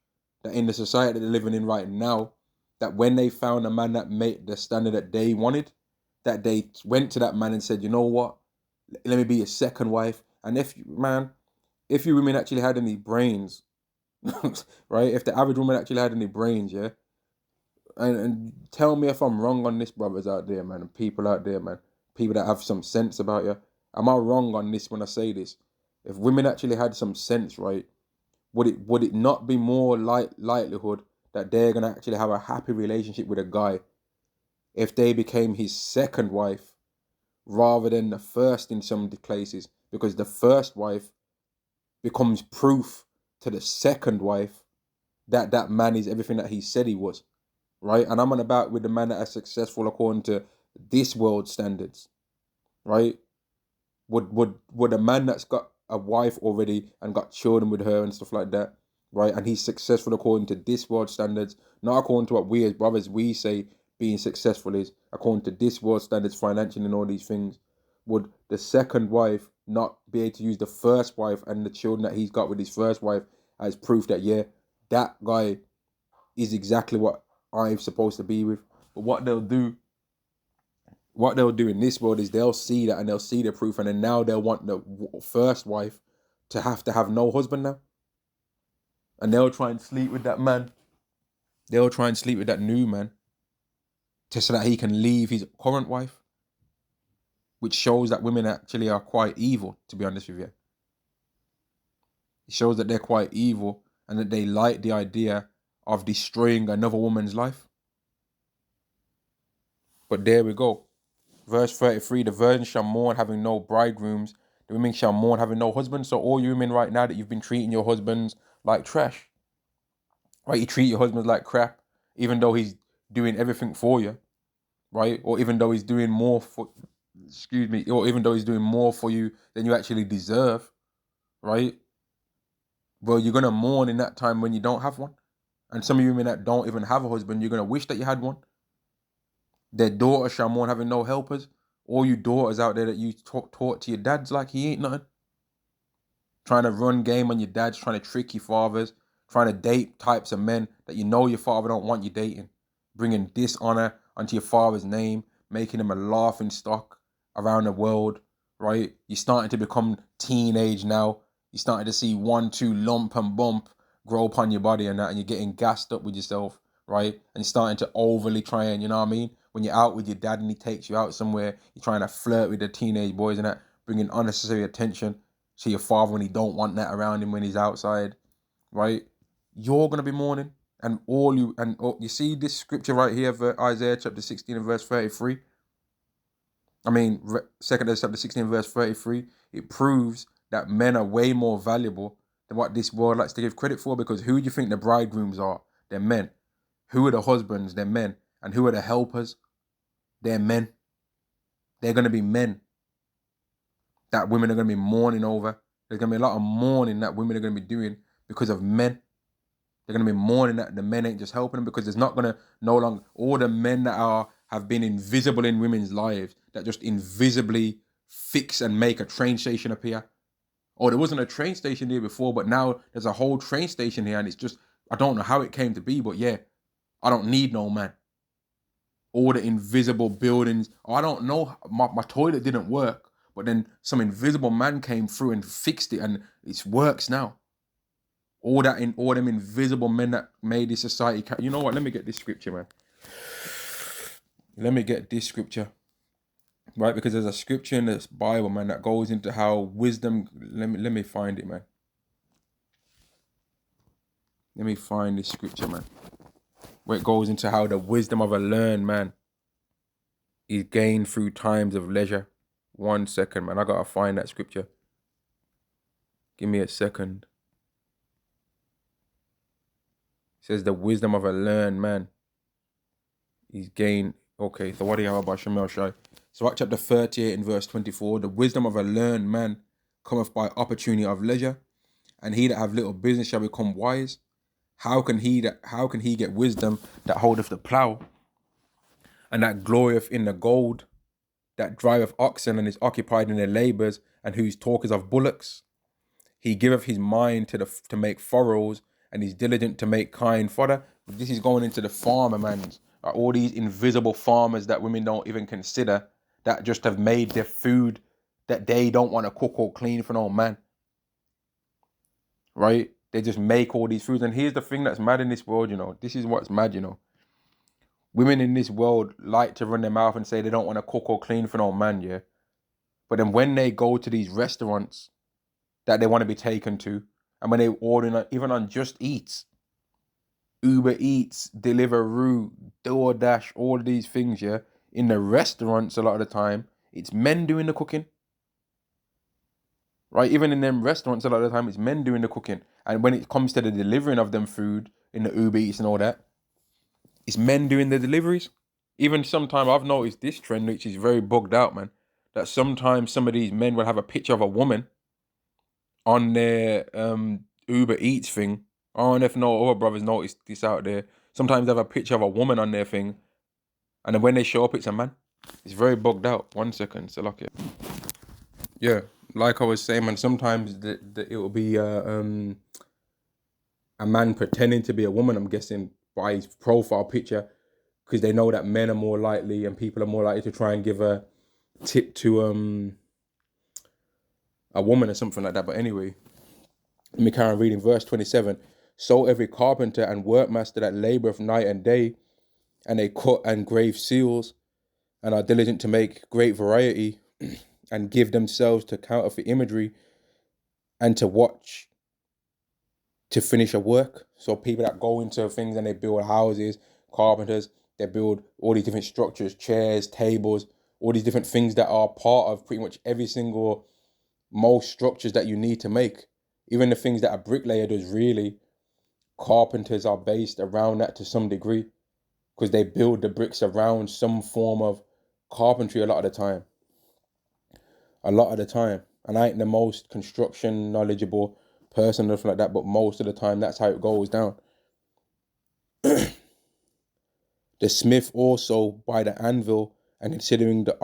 that in the society that they're living in right now, that when they found a man that made the standard that they wanted, that they went to that man and said, you know what, let me be your second wife. And if you women actually had any brains, right? If the average woman actually had any brains, yeah? And tell me if I'm wrong on this, brothers out there, man, and people out there, man. People that have some sense about you. Am I wrong on this when I say this? If women actually had some sense, right, would it not be more likelihood that they're gonna actually have a happy relationship with a guy if they became his second wife rather than the first in some places? Because the first wife becomes proof to the second wife that that man is everything that he said he was, right? And I'm on about with the man that is successful according to this world standards, right? Would a man that's got a wife already and got children with her and stuff like that, right? And he's successful according to this world standards, not according to what we as brothers we say being successful is, according to this world standards, financially and all these things. Would the second wife not be able to use the first wife and the children that he's got with his first wife as proof that, yeah, that guy is exactly what I'm supposed to be with? But what they'll do in this world is they'll see that and they'll see the proof, and then now they'll want the first wife to have no husband now. And they'll try and sleep with that man. They'll try and sleep with that new man just so that he can leave his current wife, which shows that women actually are quite evil, to be honest with you. It shows that they're quite evil and that they like the idea of destroying another woman's life. But there we go. Verse 33, the virgin shall mourn having no bridegrooms. The women shall mourn having no husband. So all you women right now that you've been treating your husbands like trash, right? You treat your husbands like crap, even though he's doing everything for you, right? Or even though he's doing more for, or even though he's doing more for you than you actually deserve, right? Well, you're going to mourn in that time when you don't have one. And some of you women that don't even have a husband, you're going to wish that you had one. Their daughter shall mourn having no helpers. All you daughters out there that you taught to your dads like he ain't nothing. Trying to run game on your dads, trying to trick your fathers, trying to date types of men that you know your father don't want you dating. Bringing dishonor onto your father's name, making him a laughing stock around the world, right? You're starting to become teenage now. You're starting to see 1, 2 lump and bump grow upon your body and that, and you're getting gassed up with yourself, right? And you're starting to overly try and, you know what I mean? When you're out with your dad and he takes you out somewhere, you're trying to flirt with the teenage boys and that, bringing unnecessary attention to your father when he don't want that around him when he's outside, right? You're going to be mourning. And you see this scripture right here, Isaiah chapter 16 and verse 33. I mean, 2nd chapter 16 verse 33. It proves that men are way more valuable than what this world likes to give credit for, because who do you think the bridegrooms are? They're men. Who are the husbands? They're men. And who are the helpers? They're men. They're going to be men that women are going to be mourning over. There's going to be a lot of mourning that women are going to be doing because of men. They're going to be mourning that the men ain't just helping them, because there's not going to no longer, all the men that have been invisible in women's lives, that just invisibly fix and make a train station appear. Oh, there wasn't a train station here before, but now there's a whole train station here, and it's just, I don't know how it came to be, but yeah, I don't need no man. All the invisible buildings. Oh, I don't know, my toilet didn't work, But then some invisible man came through and fixed it, and it works now. All them invisible men that made this society. You know what? Let me get this scripture, man. Let me get this scripture. Right, because there's a scripture in this Bible, man, that goes into how wisdom. Let me find it, man. Let me find this scripture, man, where it goes into how the wisdom of a learned man is gained through times of leisure. 1 second, man. I gotta find that scripture. Give me a second. It says the wisdom of a learned man is gained. Okay, so what do you have about Shemel Shai? So Acts chapter 38 and verse 24, the wisdom of a learned man cometh by opportunity of leisure, and he that have little business shall become wise. How can he get wisdom that holdeth the plough, and that glorieth in the gold, that driveth oxen, and is occupied in their labours, and whose talk is of bullocks? He giveth his mind to make furrows, and is diligent to make kine fodder. This is going into the farmer, man. All these invisible farmers that women don't even consider, that just have made their food that they don't want to cook or clean for no man. Right? They just make all these foods. And here's the thing that's mad in this world, you know. This is what's mad, you know. Women in this world like to run their mouth and say they don't want to cook or clean for no man, yeah. But then when they go to these restaurants that they want to be taken to, and when they order, even on Just Eats, Uber Eats, Deliveroo, DoorDash, all these things, yeah, in the restaurants a lot of the time, it's men doing the cooking. Right? Even in them restaurants a lot of the time, it's men doing the cooking. And when it comes to the delivering of them food in the Uber Eats and all that, it's men doing the deliveries. Even sometimes I've noticed this trend, which is very bugged out, man, that sometimes some of these men will have a picture of a woman on their Uber Eats thing. I don't know if no other brothers noticed this out there. Sometimes they have a picture of a woman on their thing, and then when they show up, it's a man. It's very bugged out. 1 second, so look it. Yeah, like I was saying, man. Sometimes it will be a man pretending to be a woman. I'm guessing by his profile picture, because they know that men are more likely and people are more likely to try and give a tip to a woman or something like that. But anyway, let me carry on reading verse 27. So every carpenter and workmaster that laboureth night and day, and they cut and grave seals, and are diligent to make great variety, and give themselves to counterfeit imagery, and to watch to finish a work. So people that go into things and they build houses, carpenters, they build all these different structures, chairs, tables, all these different things that are part of pretty much every single, most structures that you need to make. Even the things that a bricklayer does, really, carpenters are based around that to some degree, because they build the bricks around some form of carpentry a lot of the time. And I ain't the most construction knowledgeable person or nothing like that, but most of the time that's how it goes down. The smith also by the anvil, and considering the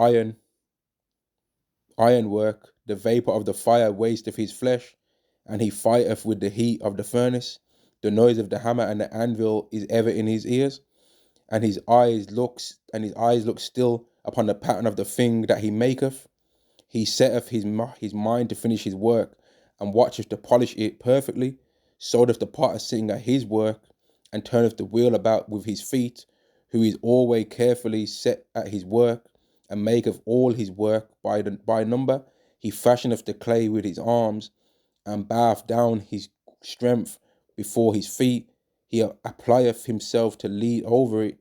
ironwork, the vapour of the fire wasteth his flesh, and he fighteth with the heat of the furnace. The noise of the hammer and the anvil is ever in his ears, and his eyes look still upon the pattern of the thing that he maketh. He setteth his mind to finish his work, and watcheth to polish it perfectly. So doth the potter sitting at his work, and turneth the wheel about with his feet, who is always carefully set at his work, and maketh all his work by number. He fashioneth the clay with his arms, and boweth down his strength before his feet. He applieth himself to lead over it,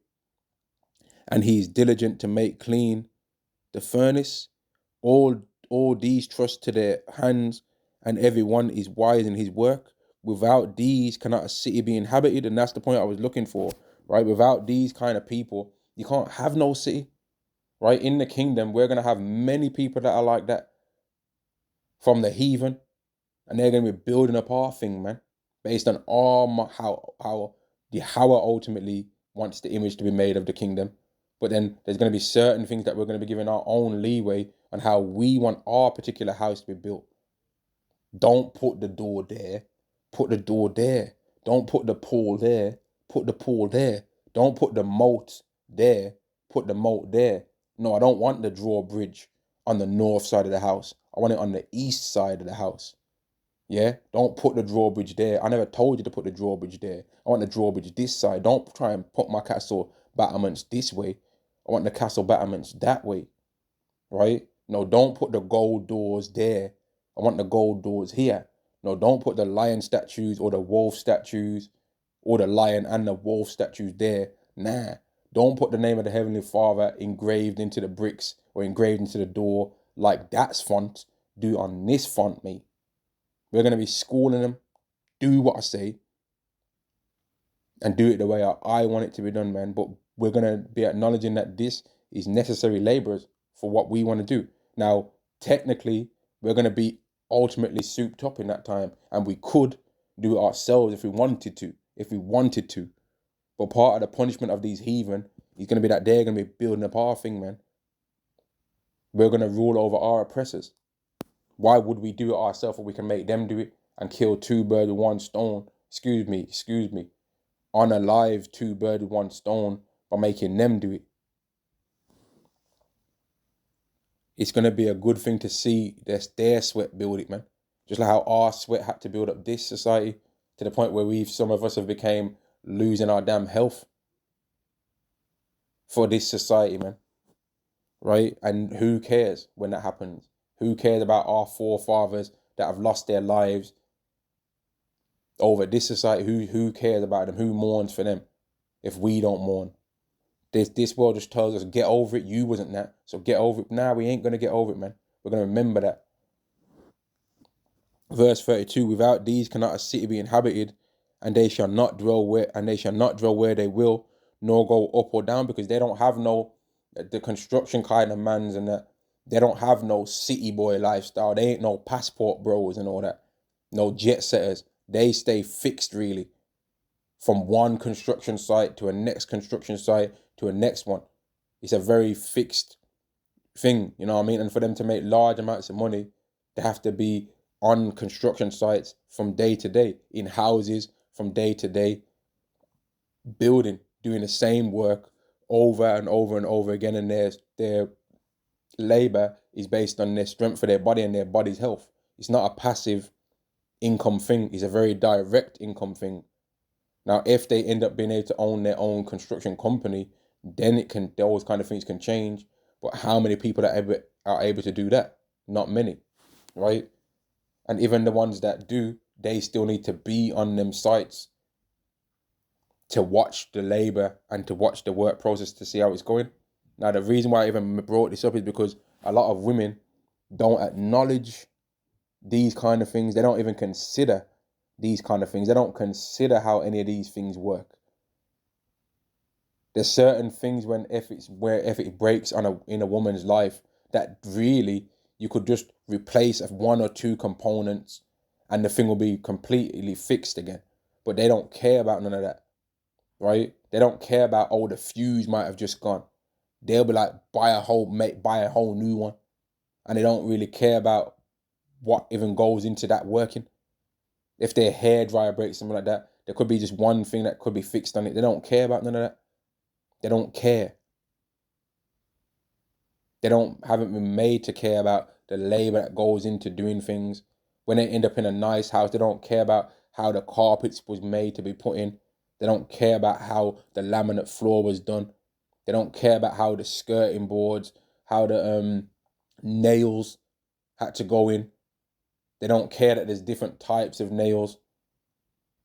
and he is diligent to make clean the furnace. All these trust to their hands, and every one is wise in his work. Without these cannot a city be inhabited, and that's the point I was looking for, right? Without these kind of people, you can't have no city, right? In the kingdom, we're going to have many people that are like that from the heathen, and they're going to be building up our thing, man, based on how the Howard ultimately wants the image to be made of the kingdom. But then there's going to be certain things that we're going to be giving our own leeway on how we want our particular house to be built. Don't put the door there. Put the door there. Don't put the pool there. Put the pool there. Don't put the moat there. Put the moat there. No, I don't want the drawbridge on the north side of the house. I want it on the east side of the house. Yeah, don't put the drawbridge there. I never told you to put the drawbridge there. I want the drawbridge this side. Don't try and put my castle battlements this way. I want the castle battlements that way, right? No, don't put the gold doors there. I want the gold doors here. No, don't put the lion statues or the wolf statues or the lion and the wolf statues there. Nah, don't put the name of the Heavenly Father engraved into the bricks or engraved into the door like that's font. Do it on this font, mate. We're going to be schooling them. Do what I say. And do it the way I want it to be done, man. But we're going to be acknowledging that this is necessary laborers for what we want to do. Now, technically, we're going to be ultimately souped up in that time. And we could do it ourselves if we wanted to. But part of the punishment of these heathen is going to be that they're going to be building up our thing, man. We're going to rule over our oppressors. Why would we do it ourselves if we can make them do it and kill two birds with one stone? Excuse me. Unalive two birds with one stone by making them do it. It's going to be a good thing to see their sweat build it, man. Just like how our sweat had to build up this society to the point where some of us have became losing our damn health for this society, man. Right? And who cares when that happens? Who cares about our forefathers that have lost their lives over this society? Who cares about them? Who mourns for them if we don't mourn? This world just tells us, get over it. You wasn't that, so get over it. Nah, we ain't going to get over it, man. We're going to remember that. Verse 32, without these cannot a city be inhabited, and they shall not dwell where they will, nor go up or down, because they don't have the construction kind of mans and that. They don't have no city boy lifestyle. They ain't no passport bros and all that. No jet setters. They stay fixed, really, from one construction site to a next construction site to a next one. It's a very fixed thing, you know what I mean? And for them to make large amounts of money, they have to be on construction sites from day to day, in houses from day to day, building, doing the same work over and over and over again, and their labor is based on their strength for their body and their body's health. It's not a passive income thing. It's a very direct income thing. Now, if they end up being able to own their own construction company, then those kind of things can change. But how many people are able to do that? Not many, right? And even the ones that do, they still need to be on them sites to watch the labor and to watch the work process to see how it's going. Now, the reason why I even brought this up is because a lot of women don't acknowledge these kind of things. They don't even consider these kind of things. They don't consider how any of these things work. There's certain things if it breaks in a woman's life that really you could just replace one or two components and the thing will be completely fixed again. But they don't care about none of that, right? They don't care about, the fuse might have just gone. They'll be like, buy a whole new one. And they don't really care about what even goes into that working. If their hairdryer breaks, something like that, there could be just one thing that could be fixed on it. They don't care about none of that. They don't care. They haven't been made to care about the labor that goes into doing things. When they end up in a nice house, they don't care about how the carpets was made to be put in. They don't care about how the laminate floor was done. They don't care about how the skirting boards, how the nails had to go in. They don't care that there's different types of nails.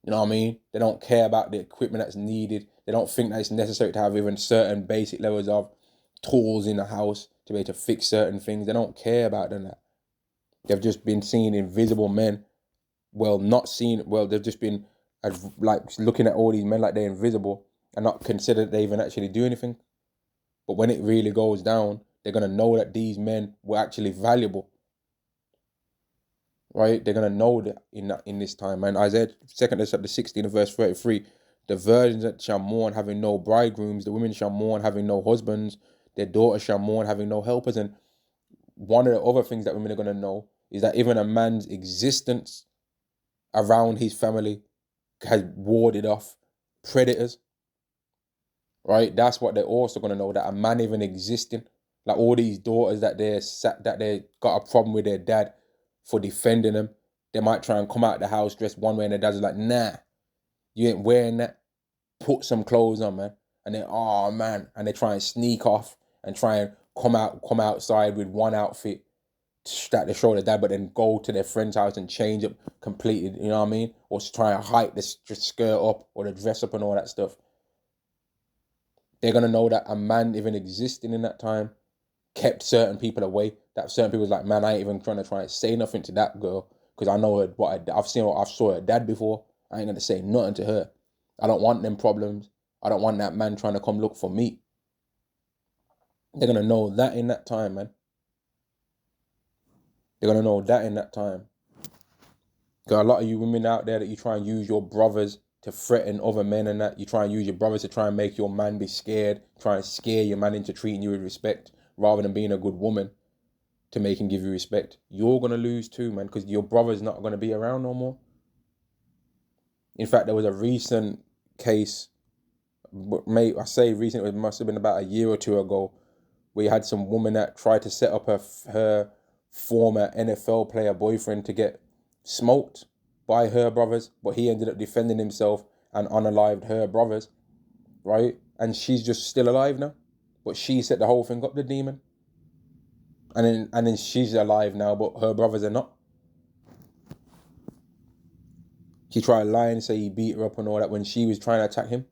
You know what I mean? They don't care about the equipment that's needed. They don't think that it's necessary to have even certain basic levels of tools in the house to be able to fix certain things. They don't care about that. They've just been seeing invisible men. They've just been looking at all these men like they're invisible and not consider they even actually do anything. But when it really goes down, they're going to know that these men were actually valuable. Right? They're going to know that in this time, man. Isaiah 2 chapter 16 verse 33, the virgins that shall mourn having no bridegrooms, the women shall mourn having no husbands, their daughters shall mourn having no helpers. And one of the other things that women are going to know is that even a man's existence around his family has warded off predators. Right? That's what they're also going to know, that a man even existing Like all these daughters that they got a problem with their dad for defending them. They might try and come out the house dressed one way, and their dad's like, nah, you ain't wearing that. Put some clothes on, man. And then, oh man, and they try and sneak off and try and come outside with one outfit that they show their dad, but then go to their friend's house and change it completely. You know what I mean? Or try and hike the skirt up or the dress up and all that stuff. They're gonna know that a man even existing in that time kept certain people away. That certain people was like, man, I ain't even trying to say nothing to that girl because I know I've saw her dad before. I ain't gonna say nothing to her. I don't want them problems. I don't want that man trying to come look for me. They're gonna know that in that time, man. They're gonna know that in that time. Got a lot of you women out there that you try and use your brothers to threaten other men and that. You try and use your brothers to try and make your man be scared. Try and scare your man into treating you with respect rather than being a good woman to make him give you respect. You're going to lose too, man, because your brother's not going to be around no more. In fact, there was a recent case, mate, I say recent, it must have been about a year or two ago, where you had some woman that tried to set up her former NFL player boyfriend to get smoked by her brothers, but he ended up defending himself and unalived her brothers, right? And she's just still alive now, but she set the whole thing up, the demon. And then she's alive now, but her brothers are not. She tried lying, say he beat her up and all that when she was trying to attack him,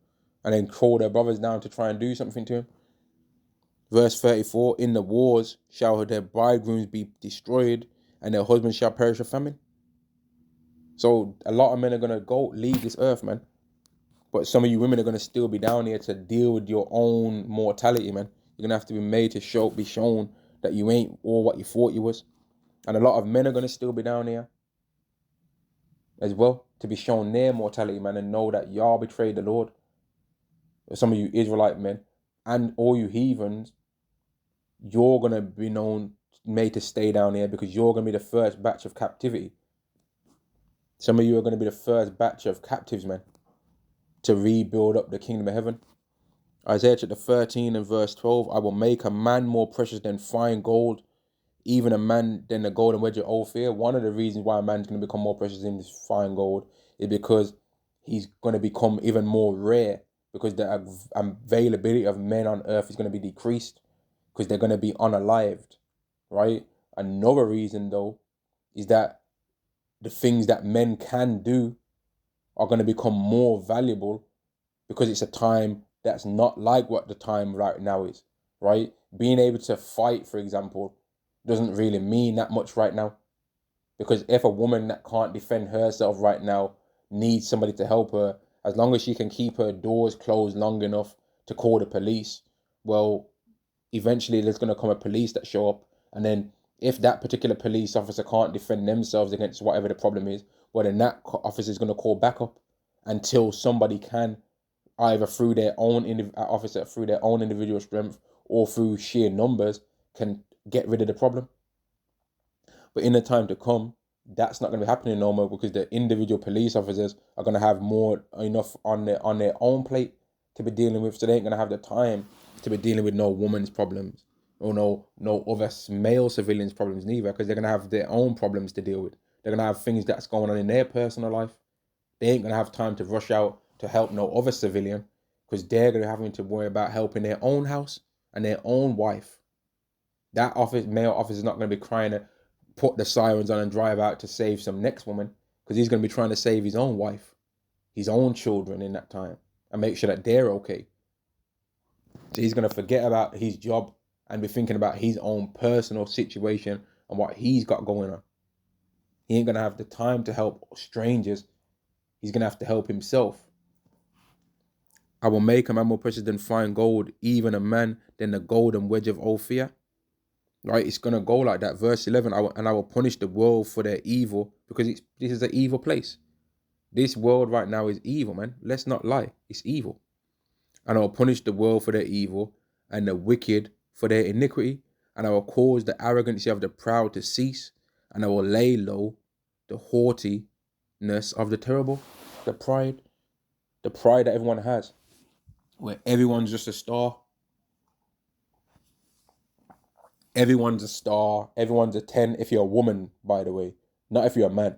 and then called her brothers down to try and do something to him. Verse 34, in the wars shall their bridegrooms be destroyed, and their husbands shall perish of famine. So a lot of men are going to leave this earth, man. But some of you women are going to still be down here to deal with your own mortality, man. You're going to have to be made to be shown that you ain't all what you thought you was. And a lot of men are going to still be down here as well, to be shown their mortality, man, and know that y'all betrayed the Lord. Some of you Israelite men and all you heathens, you're going to be made to stay down here because you're going to be the first batch of captivity. Some of you are going to be the first batch of captives, man, to rebuild up the kingdom of heaven. Isaiah chapter 13 and verse 12, I will make a man more precious than fine gold, even a man than the golden wedge of Ophir. One of the reasons why a man's going to become more precious than this fine gold is because he's going to become even more rare, because the availability of men on earth is going to be decreased because they're going to be unalived, right? Another reason, though, is that the things that men can do are going to become more valuable because it's a time that's not like what the time right now is, right? Being able to fight, for example, doesn't really mean that much right now, because if a woman that can't defend herself right now needs somebody to help her, as long as she can keep her doors closed long enough to call the police, well, eventually there's going to come a police that show up, and then if that particular police officer can't defend themselves against whatever the problem is, well, then that officer is going to call backup until somebody can, either through their own officer, through their own individual strength, or through sheer numbers, can get rid of the problem. But in the time to come, that's not going to be happening no more, because the individual police officers are going to have enough on their own plate to be dealing with, so they ain't going to have the time to be dealing with no woman's problems or no other male civilians' problems neither, because they're going to have their own problems to deal with. They're going to have things that's going on in their personal life. They ain't going to have time to rush out to help no other civilian, because they're going to be having to worry about helping their own house and their own wife. That male officer is not going to be crying to put the sirens on and drive out to save some next woman, because he's going to be trying to save his own wife, his own children in that time, and make sure that they're okay. So he's going to forget about his job and be thinking about his own personal situation and what he's got going on. He ain't going to have the time to help strangers. He's going to have to help himself. I will make a man more precious than fine gold, even a man than the golden wedge of Ophir. Right? It's going to go like that. Verse 11, I will punish the world for their evil, because this is an evil place. This world right now is evil, man. Let's not lie. It's evil. And I will punish the world for their evil, and the wicked for their iniquity. And I will cause the arrogancy of the proud to cease. And I will lay low the haughtiness of the terrible. The pride that everyone has, where everyone's just a star. Everyone's a star. Everyone's a 10 if you're a woman, by the way. Not if you're a man.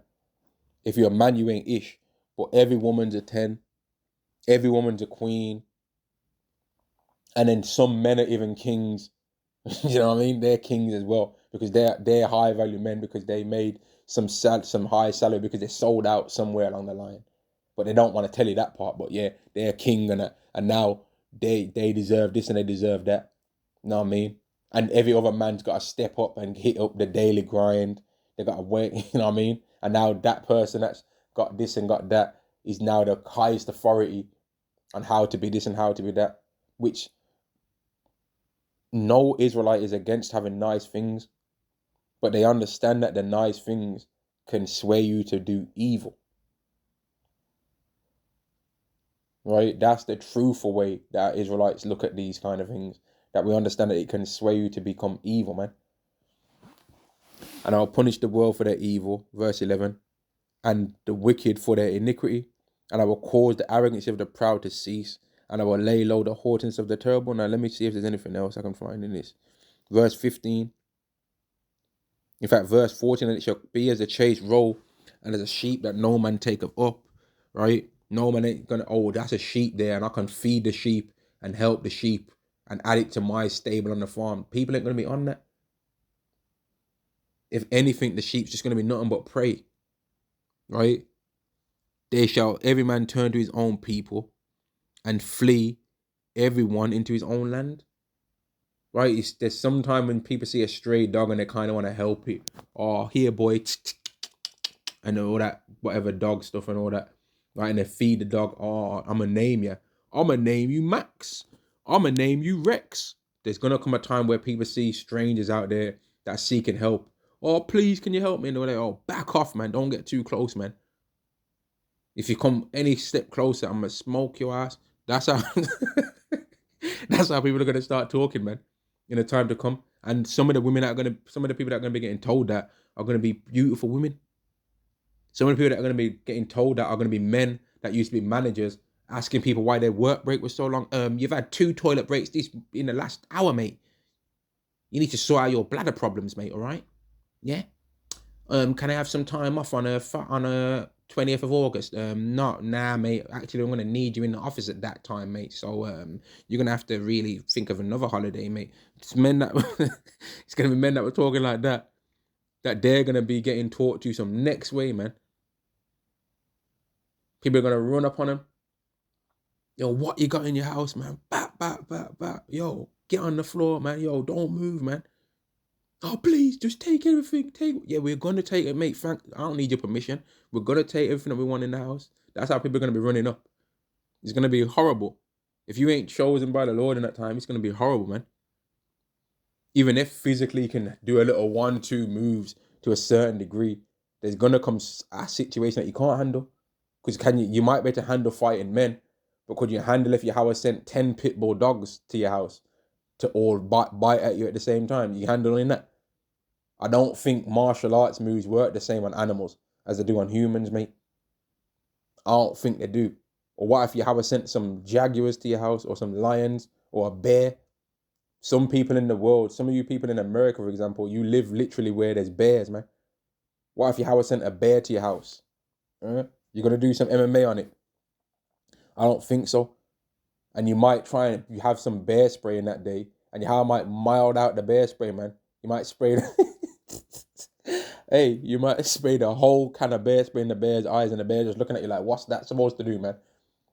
If you're a man, you ain't ish. But every woman's a 10. Every woman's a queen. And then some men are even kings. You know what I mean? They're kings as well because they're high value men because they made some high salary because they sold out somewhere along the line. But they don't want to tell you that part. But yeah, they're a king and now they deserve this and they deserve that. You know what I mean? And every other man's got to step up and hit up the daily grind. They got to work. You know what I mean? And now that person that's got this and got that is now the highest authority on how to be this and how to be that, which no Israelite is against having nice things, but they understand that the nice things can sway you to do evil. Right? That's the truthful way that Israelites look at these kind of things. That we understand that it can sway you to become evil, man. And I'll punish the world for their evil, verse 11, and the wicked for their iniquity. And I will cause the arrogance of the proud to cease. And I will lay low the haughtiness of the terrible. Now let me see if there's anything else I can find in this. Verse 15. In fact, verse 14, and it shall be as a chased roe and as a sheep that no man taketh up, right? No man ain't gonna, oh, that's a sheep there, and I can feed the sheep and help the sheep and add it to my stable on the farm. People ain't gonna be on that. If anything, the sheep's just gonna be nothing but prey, right? They shall every man turn to his own people and flee everyone into his own land. Right? There's some time when people see a stray dog and they kind of want to help it. Oh, here, boy, and all that, whatever dog stuff and all that. Right? And they feed the dog. Oh, I'm going to name you. I'm going to name you Max. I'm going to name you Rex. There's going to come a time where people see strangers out there that are seeking help. Oh, please, can you help me? And they're like, oh, back off, man. Don't get too close, man. If you come any step closer, I'm going to smoke your ass. That's how that's how people are going to start talking, man, in the time to come. And some of the women that are going to, some of the people that are going to be getting told that are going to be beautiful women. Some of the people that are going to be getting told that are going to be men that used to be managers, asking people why their work break was so long. You've had 2 toilet breaks this in the last hour, mate. You need to sort out your bladder problems, mate. All right? Yeah. Can I have some time off on a 20th of August? Nah, mate. Actually, I'm gonna need you in the office at that time, mate. So you're gonna have to really think of another holiday, mate. It's men that it's gonna be men that were talking like that. That they're gonna be getting taught to some next way, man. People are gonna run up on them. Yo, what you got in your house, man? Bat. Yo, get on the floor, man. Yo, don't move, man. Oh, please, just take everything. Yeah, we're gonna take it, mate. Frank, I don't need your permission. We're gonna take everything that we want in the house. That's how people are gonna be running up. It's gonna be horrible. If you ain't chosen by the Lord in that time, it's gonna be horrible, man. Even if physically you can do a little 1-2 moves to a certain degree, there's gonna come a situation that you can't handle. Because you might be able to handle fighting men, but could you handle if your house sent 10 pit bull dogs to your house to all bite at you at the same time? You handling that? I don't think martial arts moves work the same on animals as they do on humans, mate. I don't think they do. Or what if you have sent some jaguars to your house or some lions or a bear? Some people in the world, some of you people in America, for example, you live literally where there's bears, man. What if you have sent a bear to your house? You're going to do some MMA on it? I don't think so. And you might try and you have some bear spray in that day, and you might mild out the bear spray, man. You might spray hey, you might spray the whole can of bear spray in the bear's eyes, and the bear just looking at you like, what's that supposed to do, man?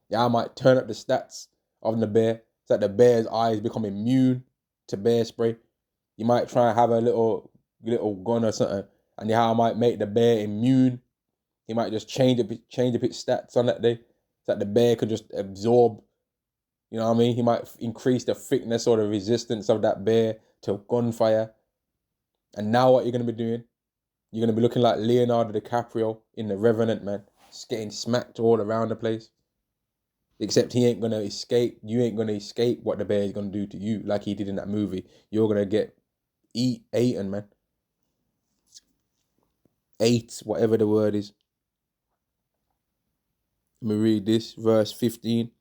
Yeah, I might turn up the stats of the bear so that the bear's eyes become immune to bear spray. You might try and have a little gun or something, and I might make the bear immune. He might just change up its stats on that day so that the bear could just absorb. You know what I mean? He might increase the thickness or the resistance of that bear to gunfire. And now what you're going to be doing? You're going to be looking like Leonardo DiCaprio in The Revenant, man. Just getting smacked all around the place. Except he ain't going to escape. You ain't going to escape what the bear is going to do to you like he did in that movie. You're going to get eaten, man. Ate, whatever the word is. Let me read this, verse 15.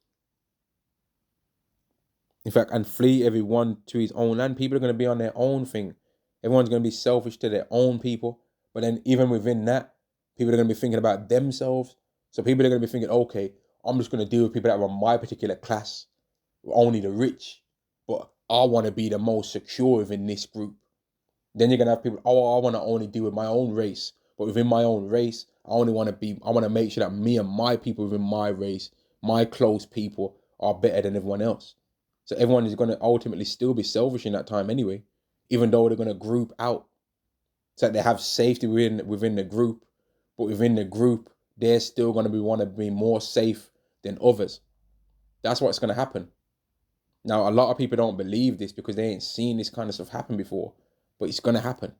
In fact, and flee everyone to his own land. People are going to be on their own thing. Everyone's going to be selfish to their own people. But then even within that, people are going to be thinking about themselves. So people are going to be thinking, okay, I'm just going to deal with people that are my particular class, only the rich. But I want to be the most secure within this group. Then you're going to have people, oh, I want to only deal with my own race. But within my own race, I want to make sure that me and my people within my race, my close people, are better than everyone else. So everyone is going to ultimately still be selfish in that time anyway, even though they're going to group out. So that they have safety within the group, but within the group, they're still going to want to be more safe than others. That's what's going to happen. Now, a lot of people don't believe this because they ain't seen this kind of stuff happen before, but it's going to happen.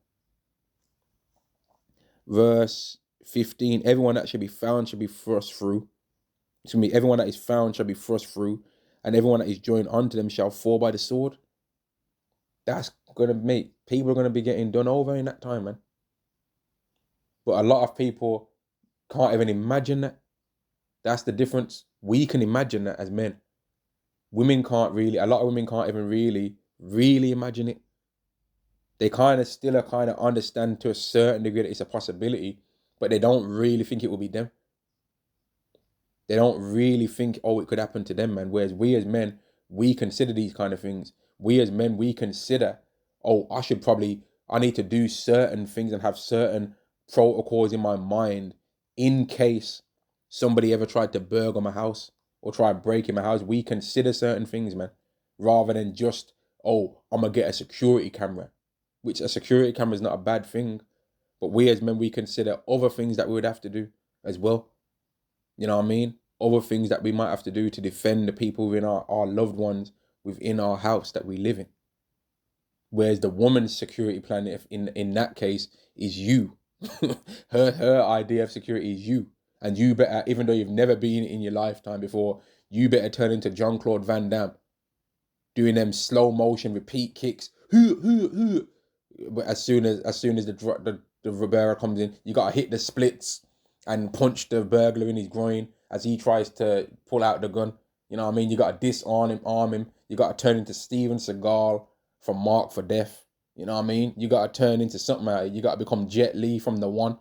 Verse 15, everyone that shall be found shall be thrust through. It's going to be everyone that is found shall be thrust through, and everyone that is joined unto them shall fall by the sword. That's going to make people are going to be getting done over in that time, man. But a lot of people can't even imagine that. That's the difference. We can imagine that as men. Women can't really, a lot of women can't even really imagine it. They kind of still understand to a certain degree that it's a possibility, but they don't really think it will be them. They don't really think, oh, it could happen to them, man. Whereas we as men, we consider these kind of things. We as men, we consider, oh, I need to do certain things and have certain protocols in my mind in case somebody ever tried to burgle my house or try and break in my house. We consider certain things, man, rather than just, oh, I'm going to get a security camera, which a security camera is not a bad thing. But we as men, we consider other things that we would have to do as well. You know what I mean? Other things that we might have to do to defend the people within our loved ones within our house that we live in. Whereas the woman's security plan, if in that case, is you. her idea of security is you. And you better, even though you've never been in your lifetime before, you better turn into Jean-Claude Van Damme, doing them slow motion repeat kicks. But as soon as the Ribera comes in, you gotta hit the splits and punch the burglar in his groin as he tries to pull out the gun. You know what I mean? You gotta disarm him, arm him. You gotta turn into Steven Seagal from Mark for Death. You know what I mean? You gotta turn into something out of it. You gotta become Jet Li from The One.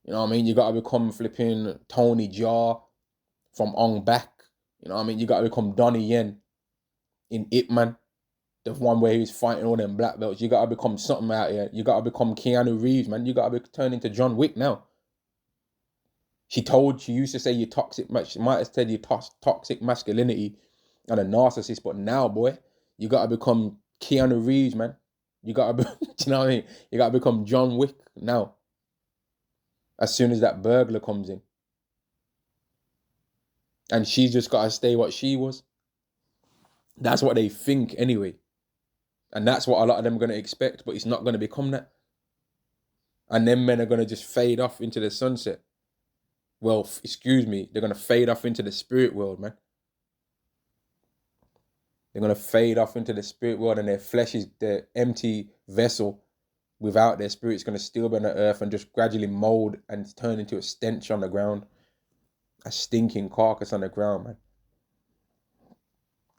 You know what I mean? You gotta become flipping Tony Jaa from Ong Bak. You know what I mean? You gotta become Donnie Yen in Ip Man, the one where he was fighting all them black belts. You gotta become something out here. You gotta become Keanu Reeves, man. You gotta turn into John Wick now. She used to say you're toxic. She might have said you're toxic masculinity and a narcissist, but now, boy, you gotta become Keanu Reeves, man. You gotta be, you know what I mean? You gotta become John Wick now. As soon as that burglar comes in. And she's just gotta stay what she was. That's what they think anyway. And that's what a lot of them are gonna expect, but it's not gonna become that. And them men are gonna just fade off into the sunset. Well, excuse me, they're going to fade off into the spirit world, man. They're going to fade off into the spirit world, and their flesh is the empty vessel without their spirit's going to still be on the earth and just gradually mold and turn into a stench on the ground. A stinking carcass on the ground, man.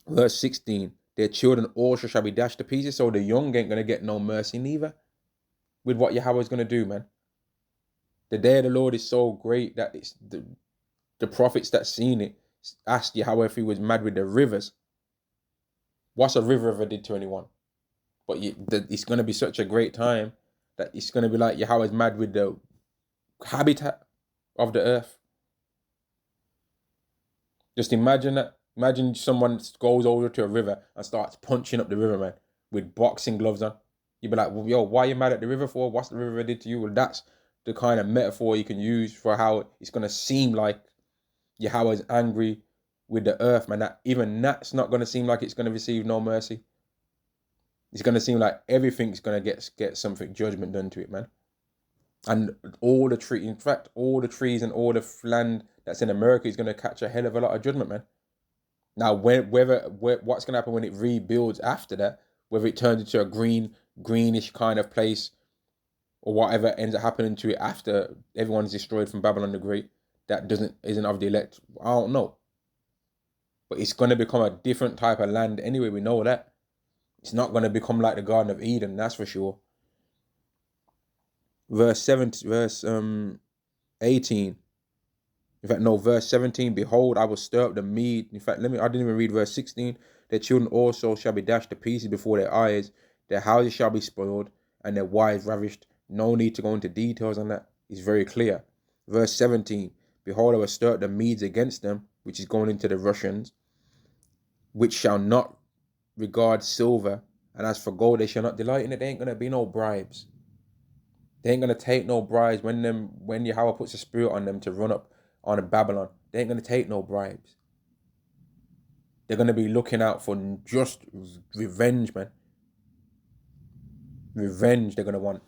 Verse 16, their children also shall be dashed to pieces, so the young ain't going to get no mercy neither with what Yahweh's going to do, man. The day of the Lord is so great that it's the prophets that seen it asked Yahweh if he was mad with the rivers. What's a river ever did to anyone? But it's going to be such a great time that it's going to be like Yahweh's mad with the habitat of the earth. Just imagine that. Imagine someone goes over to a river and starts punching up the river, man, with boxing gloves on. You'd be like, well, yo, why are you mad at the river for? What's the river did to you? Well, that's the kind of metaphor you can use for how it's going to seem like Yahweh's angry with the earth, man. That even that's not going to seem like it's going to receive no mercy. It's going to seem like everything's going to get something judgment done to it, man. And all the trees, in fact, all the trees and all the land that's in America is going to catch a hell of a lot of judgment, man. Now, what's going to happen when it rebuilds after that, whether it turns into a greenish kind of place, or whatever ends up happening to it after everyone's destroyed from Babylon the Great, that isn't of the elect, I don't know. But it's going to become a different type of land anyway. We know that. It's not going to become like the Garden of Eden, that's for sure. verse 7, verse 18. In fact, no, verse 17. Behold, I will stir up the mead. In fact, I didn't even read verse 16. Their children also shall be dashed to pieces before their eyes. Their houses shall be spoiled, and their wives ravished. No need to go into details on that. It's very clear. Verse 17. Behold, I will stir up the Medes against them, which is going into the Russians, which shall not regard silver, and as for gold, they shall not delight in it. There ain't gonna be no bribes. They ain't gonna take no bribes when Yahweh puts a spirit on them to run up on a Babylon. They ain't gonna take no bribes. They're gonna be looking out for just revenge, man. Revenge they're gonna want.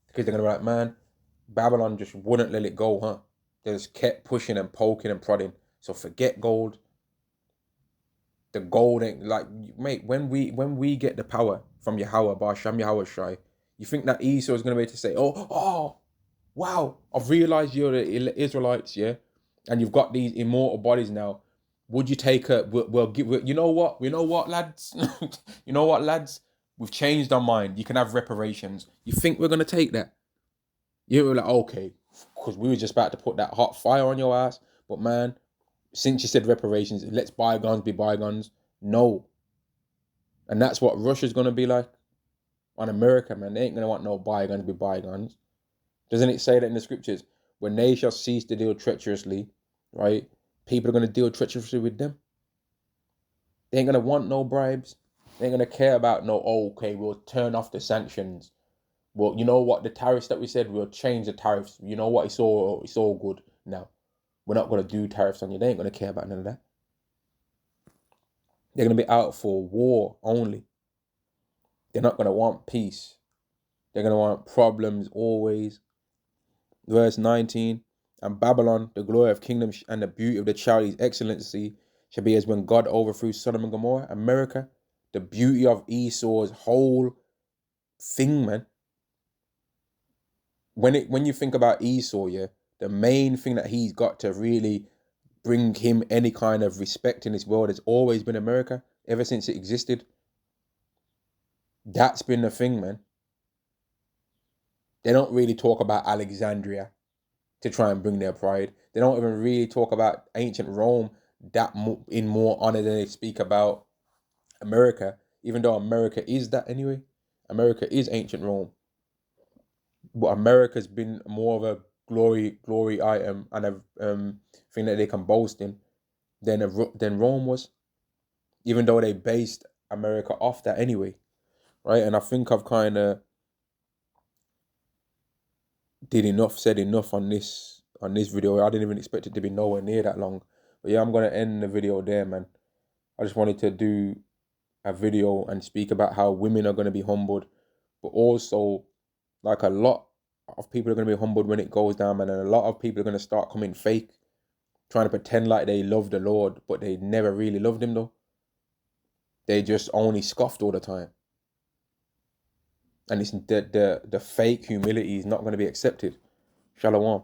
Because they're gonna be like, man, Babylon just wouldn't let it go, huh? They just kept pushing and poking and prodding. So forget gold. The gold ain't like, mate, when we get the power from Yahweh, Basham Yahweh Shai, you think that Esau is gonna be able to say, oh, wow, I've realized you're the Israelites, yeah, and you've got these immortal bodies now. Would you take a? We'll give. You know what? You know what, lads? You know what, lads? We've changed our mind. You can have reparations. You think we're gonna take that? You were like, okay, because we were just about to put that hot fire on your ass. But man, since you said reparations, let's bygones be bygones. No, and that's what Russia's gonna be like on America, man. They ain't gonna want no bygones be bygones. Doesn't it say that in the scriptures? When they shall cease to deal treacherously, right? People are going to deal treacherously with them. They ain't going to want no bribes. They ain't going to care about no, oh, okay, we'll turn off the sanctions. Well, you know what? The tariffs that we said, we'll change the tariffs. You know what? It's all good now. We're not going to do tariffs on you. They ain't going to care about none of that. They're going to be out for war only. They're not going to want peace. They're going to want problems always. Verse 19, and Babylon, the glory of kingdom and the beauty of the charity's excellency, shall be as when God overthrew Sodom and Gomorrah. America, the beauty of Esau's whole thing, man. When you think about Esau, yeah, the main thing that he's got to really bring him any kind of respect in this world has always been America, ever since it existed. That's been the thing, man. They don't really talk about Alexandria to try and bring their pride. They don't even really talk about ancient Rome that in more honor than they speak about America, even though America is that anyway. America is ancient Rome, but America's been more of a glory item and a thing that they can boast in than Rome was, even though they based America off that anyway, right? And I think I've kind of said enough on this video. I didn't even expect it to be nowhere near that long. But yeah, I'm gonna end the video there, man. I just wanted to do a video and speak about how women are gonna be humbled, but also like a lot of people are gonna be humbled when it goes down, man, and a lot of people are gonna start coming fake, trying to pretend like they love the Lord, but they never really loved him though. They just only scoffed all the time. And it's the fake humility is not gonna be accepted. Shalom.